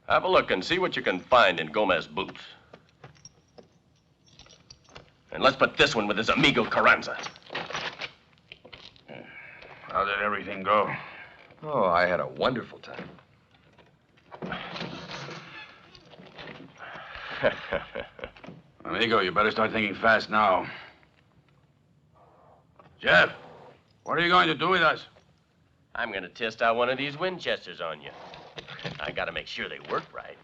Have a look and see what you can find in Gomez's boots. And let's put this one with his amigo Carranza. How did everything go? Oh, I had a wonderful time. Amigo, you better start thinking fast now. Jeff, what are you going to do with us? I'm going to test out one of these Winchesters on you. I got to make sure they work right.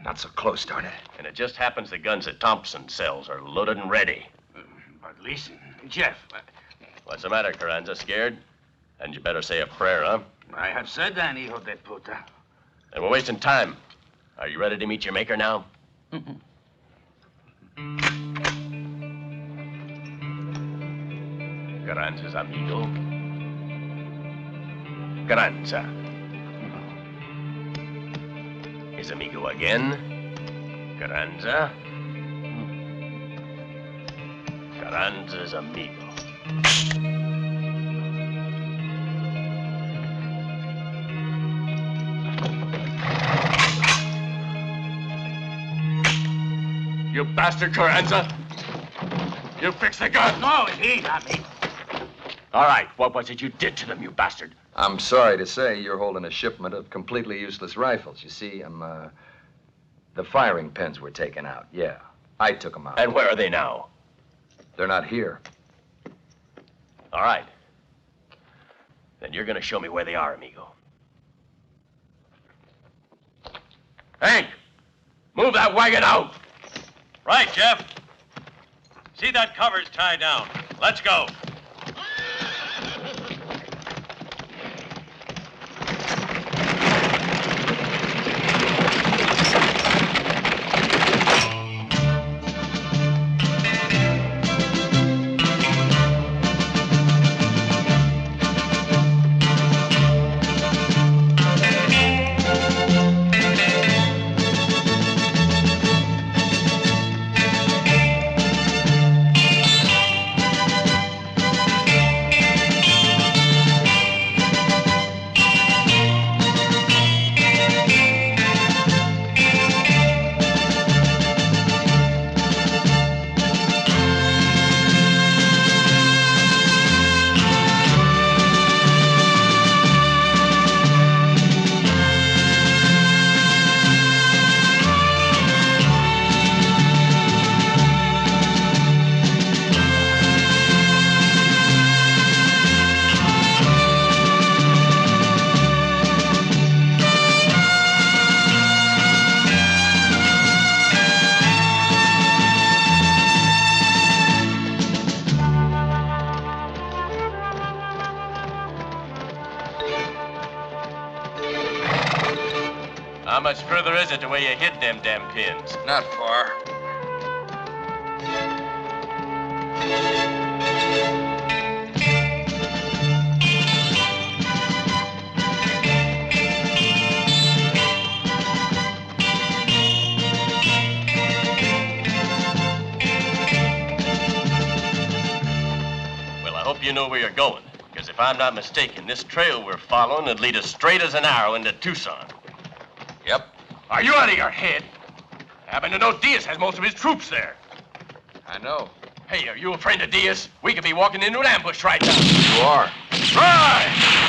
Not so close, darn it. And it just happens the guns that Thompson sells are loaded and ready. But listen, Jeff. What's the matter, Carranza? Scared? And you better say a prayer, huh? I have said that, hijo de puta. And we're wasting time. Are you ready to meet your maker now? Carranza's amigo. Carranza. His amigo again. Carranza. Carranza's amigo. You bastard, Carranza! You fixed the gun! No, it's he, not me. All right, what was it you did to them, you bastard? I'm sorry to say you're holding a shipment of completely useless rifles. You see, the firing pins were taken out, yeah. I took them out. And where are they now? They're not here. All right. Then you're gonna show me where they are, amigo. Hank! Move that wagon out! Right, Jeff. See that cover's tied down. Let's go. How much further is it to where you hid them damn pins? Not far. Well, I hope you know where you're going. Because if I'm not mistaken, this trail we're following would lead us straight as an arrow into Tucson. Yep. Are you out of your head? I happen to know Diaz has most of his troops there. I know. Hey, are you a friend of Diaz? We could be walking into an ambush right now. You are. Right!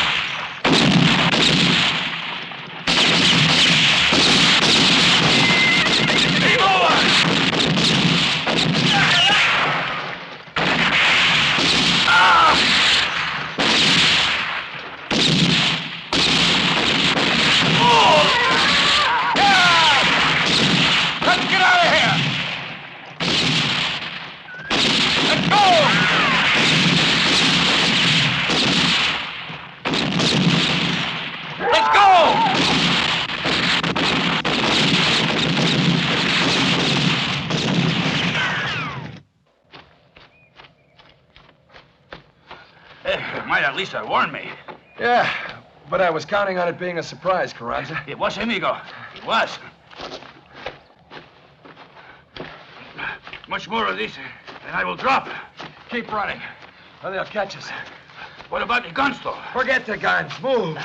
Might at least have warned me. Yeah, but I was counting on it being a surprise, Carranza. It was, amigo. It was. Much more of this, and I will drop. Keep running, or they'll catch us. What about the guns, though? Forget the guns. Move.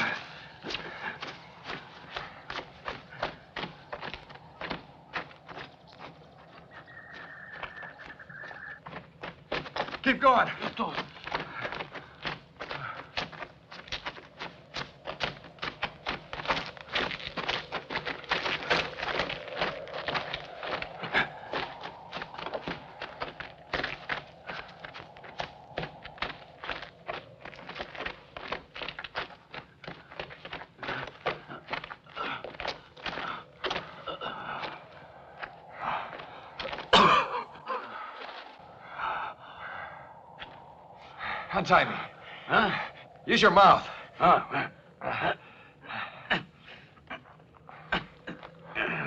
Keep going. Untie me. Huh? Use your mouth. It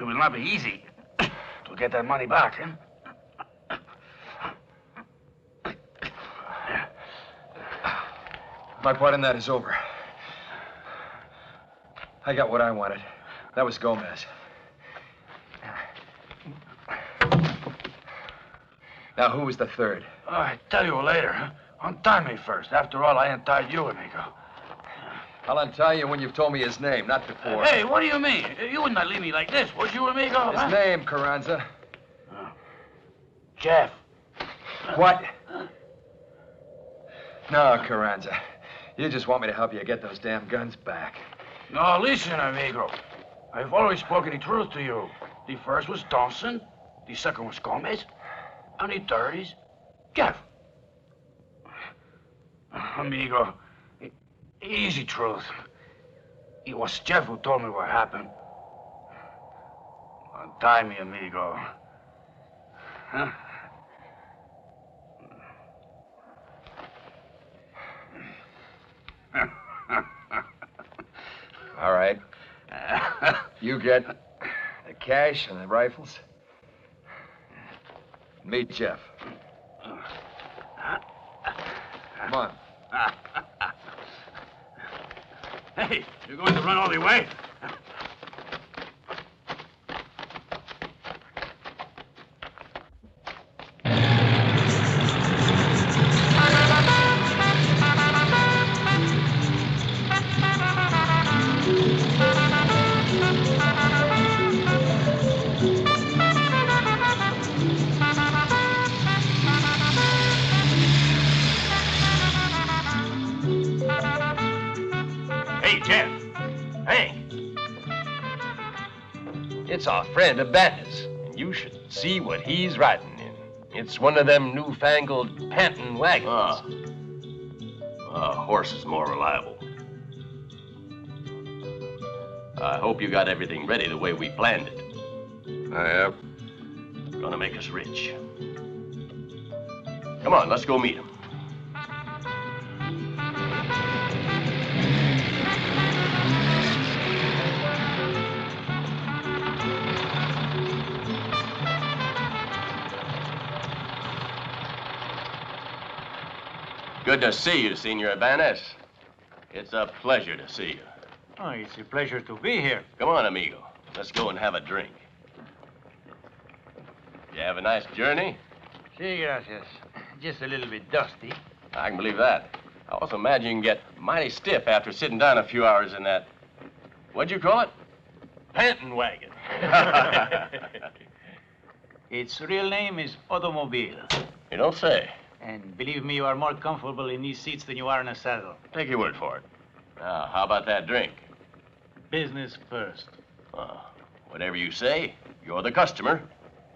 will not be easy to get that money back, huh? My part in that is over. I got what I wanted. That was Gomez. Now, who was the third? I tell you later, huh? Untie me first. After all, I untied you, amigo. I'll untie you when you've told me his name, not before. Hey, what do you mean? You would not leave me like this, would you, amigo? His name, Carranza. Jeff. What? No, Carranza. You just want me to help you get those damn guns back. No, listen, amigo. I've always spoken the truth to you. The first was Thompson, the second was Gomez, and the third is Jeff. Amigo, easy truth. It was Jeff who told me what happened. Untie me, amigo. Huh? All right. You get the cash and the rifles. Meet Jeff. Come on. Hey, you're going to run all the way? It's our friend of Banta's, and you should see what he's riding in. It's one of them newfangled panting wagons. A horse is more reliable. I hope you got everything ready the way we planned it. I have. Gonna make us rich. Come on, let's go meet him. Good to see you, Senor Ibanez. It's a pleasure to see you. Oh, it's a pleasure to be here. Come on, amigo. Let's go and have a drink. You have a nice journey? Sí, gracias. Just a little bit dusty. I can believe that. I also imagine you can get mighty stiff after sitting down a few hours in that, what'd you call it? Panting wagon. Its real name is automobile. You don't say. And believe me, you are more comfortable in these seats than you are in a saddle. Take your word for it. Now, how about that drink? Business first. Whatever you say, you're the customer.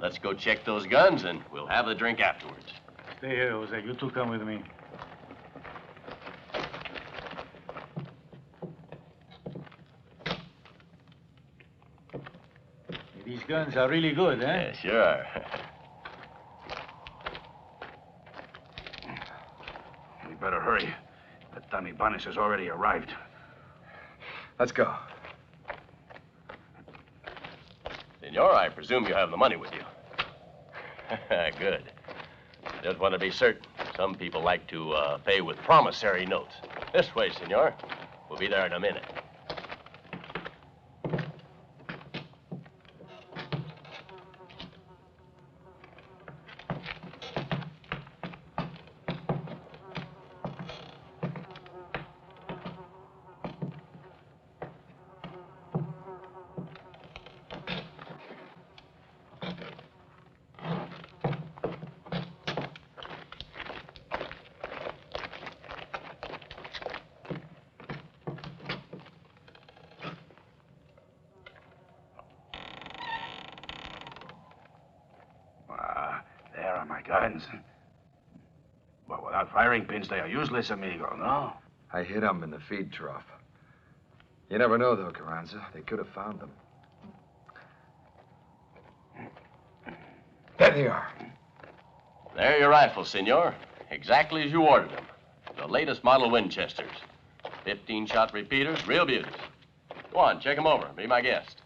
Let's go check those guns, and we'll have the drink afterwards. Stay here, Jose. You two come with me. These guns are really good, eh? Yeah, sure are. We better hurry. That dummy Bunnis has already arrived. Let's go. Senor, I presume you have the money with you. Good. I just want to be certain. Some people like to pay with promissory notes. This way, senor. We'll be there in a minute. There are my guns. But without firing pins, they are useless, amigo, no? I hid them in the feed trough. You never know, though, Carranza. They could have found them. There they are. There are your rifles, senor. Exactly as you ordered them. The latest model Winchesters. 15-shot repeaters, real beauties. Go on, check them over. Be my guest.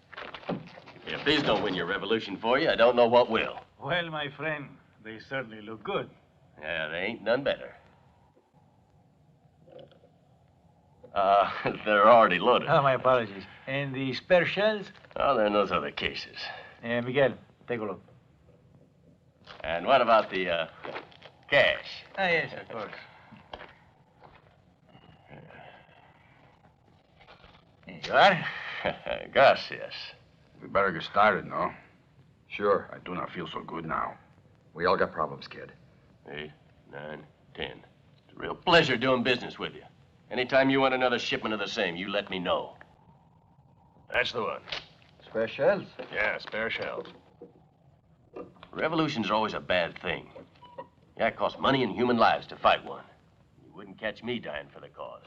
If these don't win your revolution for you, I don't know what will. Well, my friend, they certainly look good. Yeah, they ain't none better. They're already loaded. Oh, my apologies. And the spare shells? Oh, they're in those other cases. Miguel, take a look. And what about the cash? Ah, yes, of course. Here you are. Gracias. We better get started, no? Sure. I do not feel so good now. We all got problems, kid. 8, 9, 10. It's a real pleasure doing business with you. Anytime you want another shipment of the same, you let me know. That's the one. Spare shells? Yeah, spare shells. Revolutions are always a bad thing. Yeah, it costs money and human lives to fight one. You wouldn't catch me dying for the cause.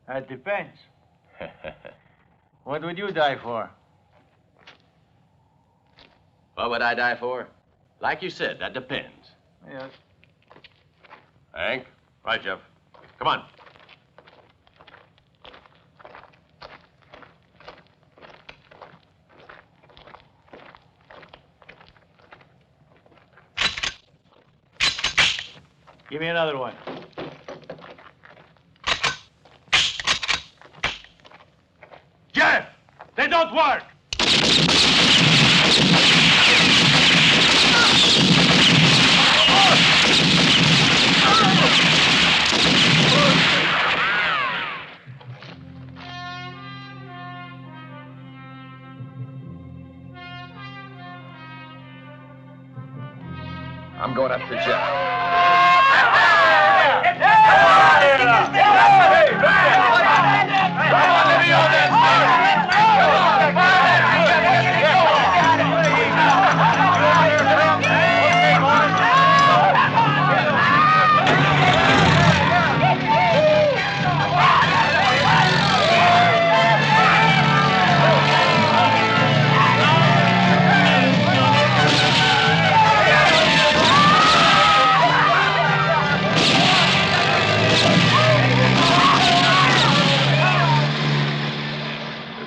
That depends. What would you die for? What would I die for? Like you said, that depends. Yes. Hank? Right, Jeff. Come on. Give me another one. Jeff! They don't work! I'm going after Jeff.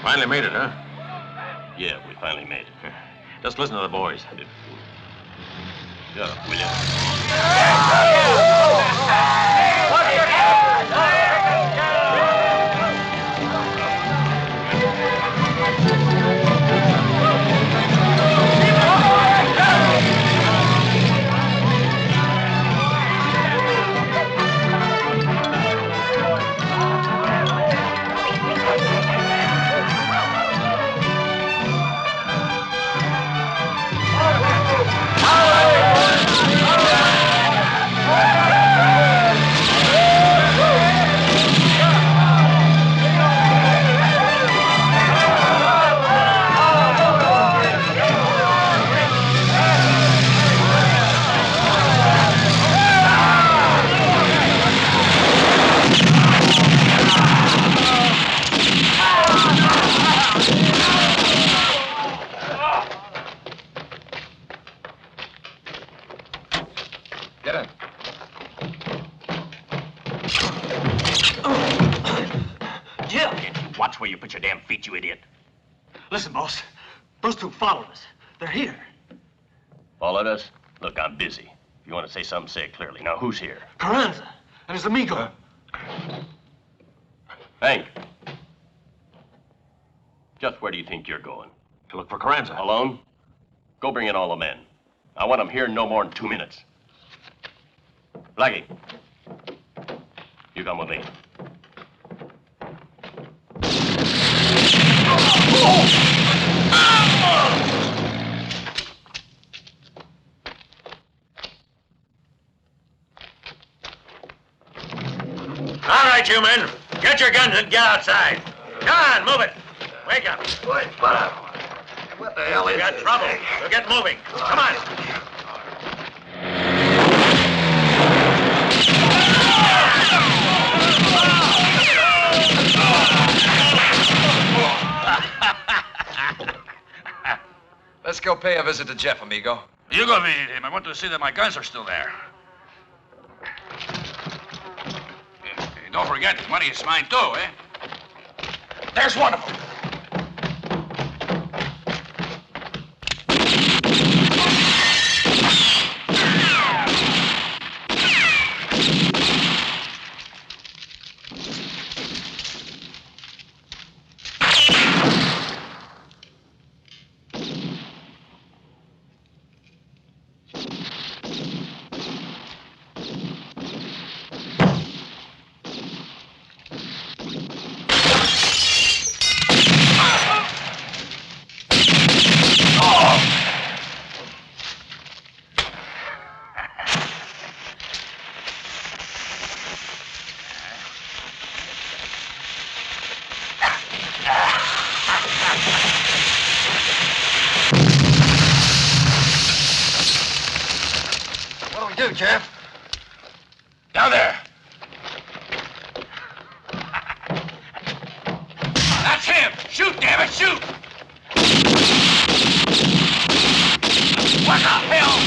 Finally made it, huh? Yeah, we finally made it. Just listen to the boys. Shut up, will you? Watch where you put your damn feet, you idiot. Listen, boss. Those two followed us. They're here. Followed us? Look, I'm busy. If you want to say something, say it clearly. Now, who's here? Carranza and his amigo. Hank. Just where do you think you're going? To look for Carranza. Alone? Go bring in all the men. I want them here in no more than 2 minutes. Blackie, you come with me. All right, you men. Get your guns and get outside. Come on, move it. Wake up. Wait, what the hell is We got this? trouble. We'll get moving. Come on. Let's go pay a visit to Jeff, amigo. You go visit him. I want to see that my guns are still there. Hey, don't forget, the money is mine too, eh? There's one of them. What do we do, Jeff? Down there. That's him. Shoot, damn it, shoot. What the hell?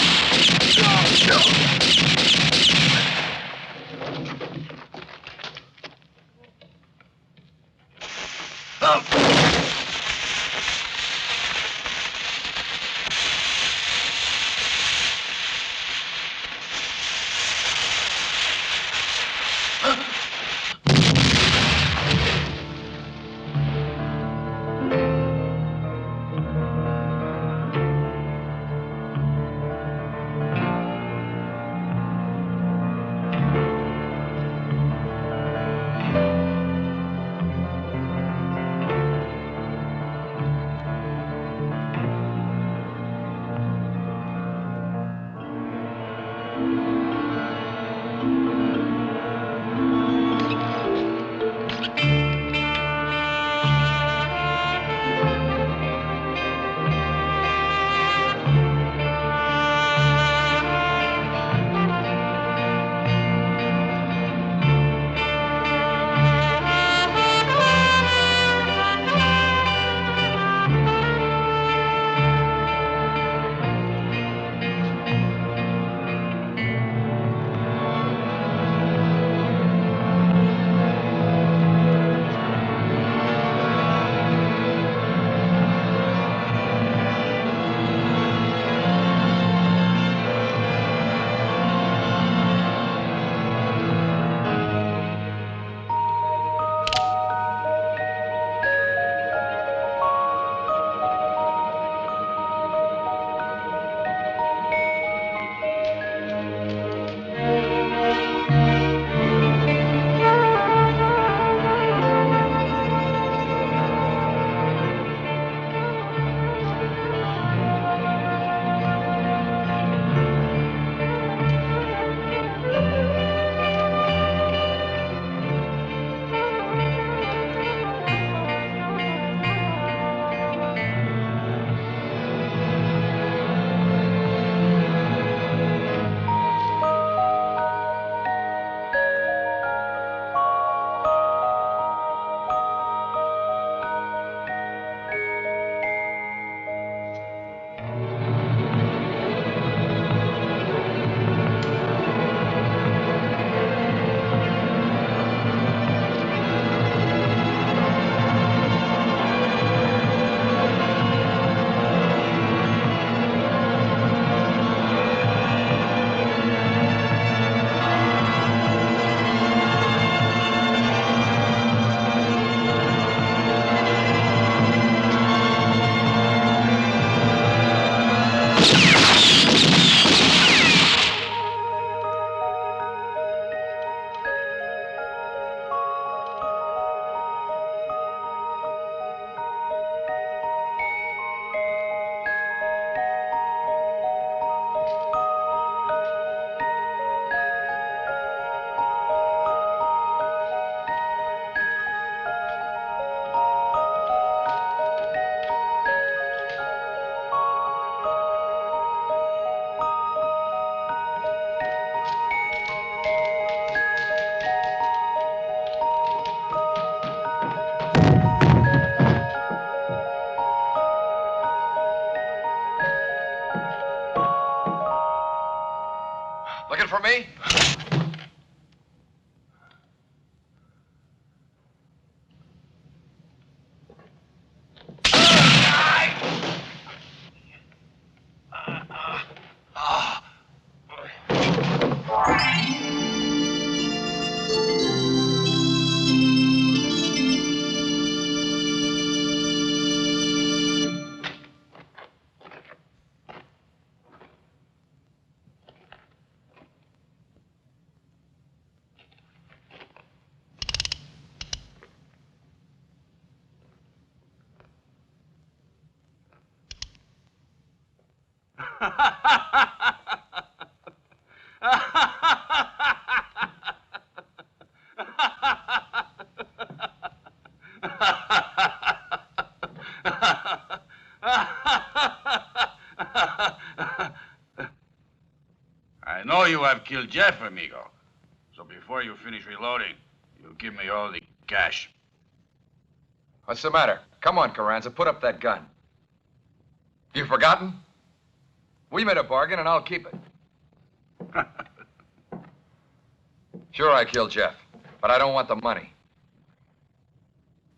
you have killed Jeff, amigo. So before you finish reloading, you give me all the cash. What's the matter? Come on, Carranza, put up that gun. You forgotten? We made a bargain, and I'll keep it. Sure, I killed Jeff, but I don't want the money.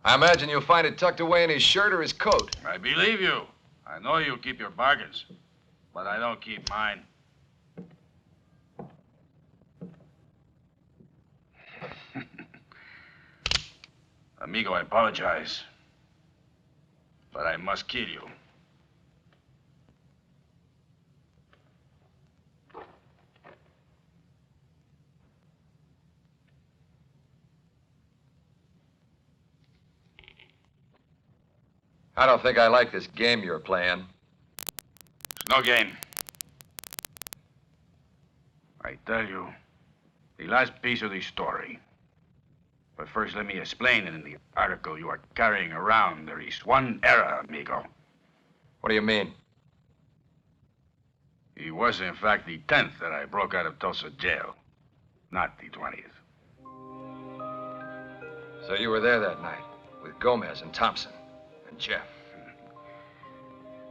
I imagine you'll find it tucked away in his shirt or his coat. I believe you. I know you keep your bargains, but I don't keep mine. Amigo, I apologize, but I must kill you. I don't think I like this game you're playing. It's no game. I tell you, the last piece of the story. But first, let me explain it in the article you are carrying around. There is one error, amigo. What do you mean? It was, in fact, the 10th that I broke out of Tulsa jail, not the 20th. So you were there that night with Gomez and Thompson and Jeff.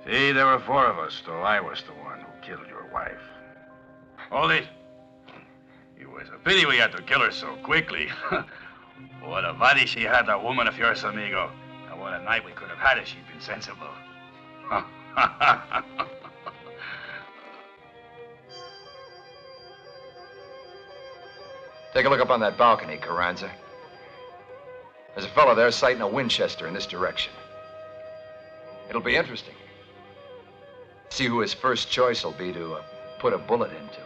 See, there were 4 of us, though I was the one who killed your wife. Hold it. It was a pity we had to kill her so quickly. What a body she had, that woman of yours, amigo. And what a night we could have had if she'd been sensible. Take a look up on that balcony, Carranza. There's a fellow there sighting a Winchester in this direction. It'll be interesting. See who his first choice will be to put a bullet into.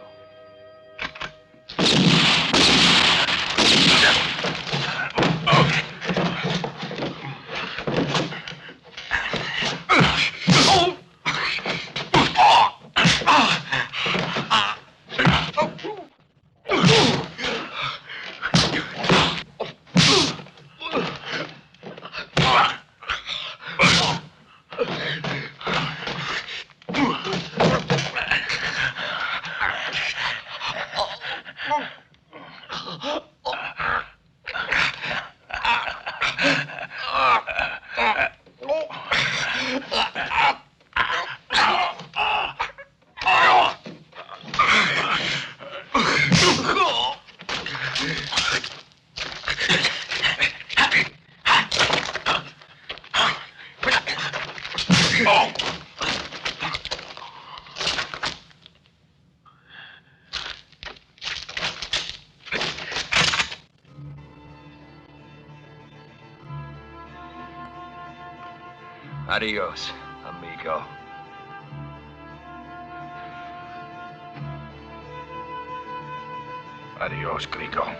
Adios, amigo. Adios, Glico.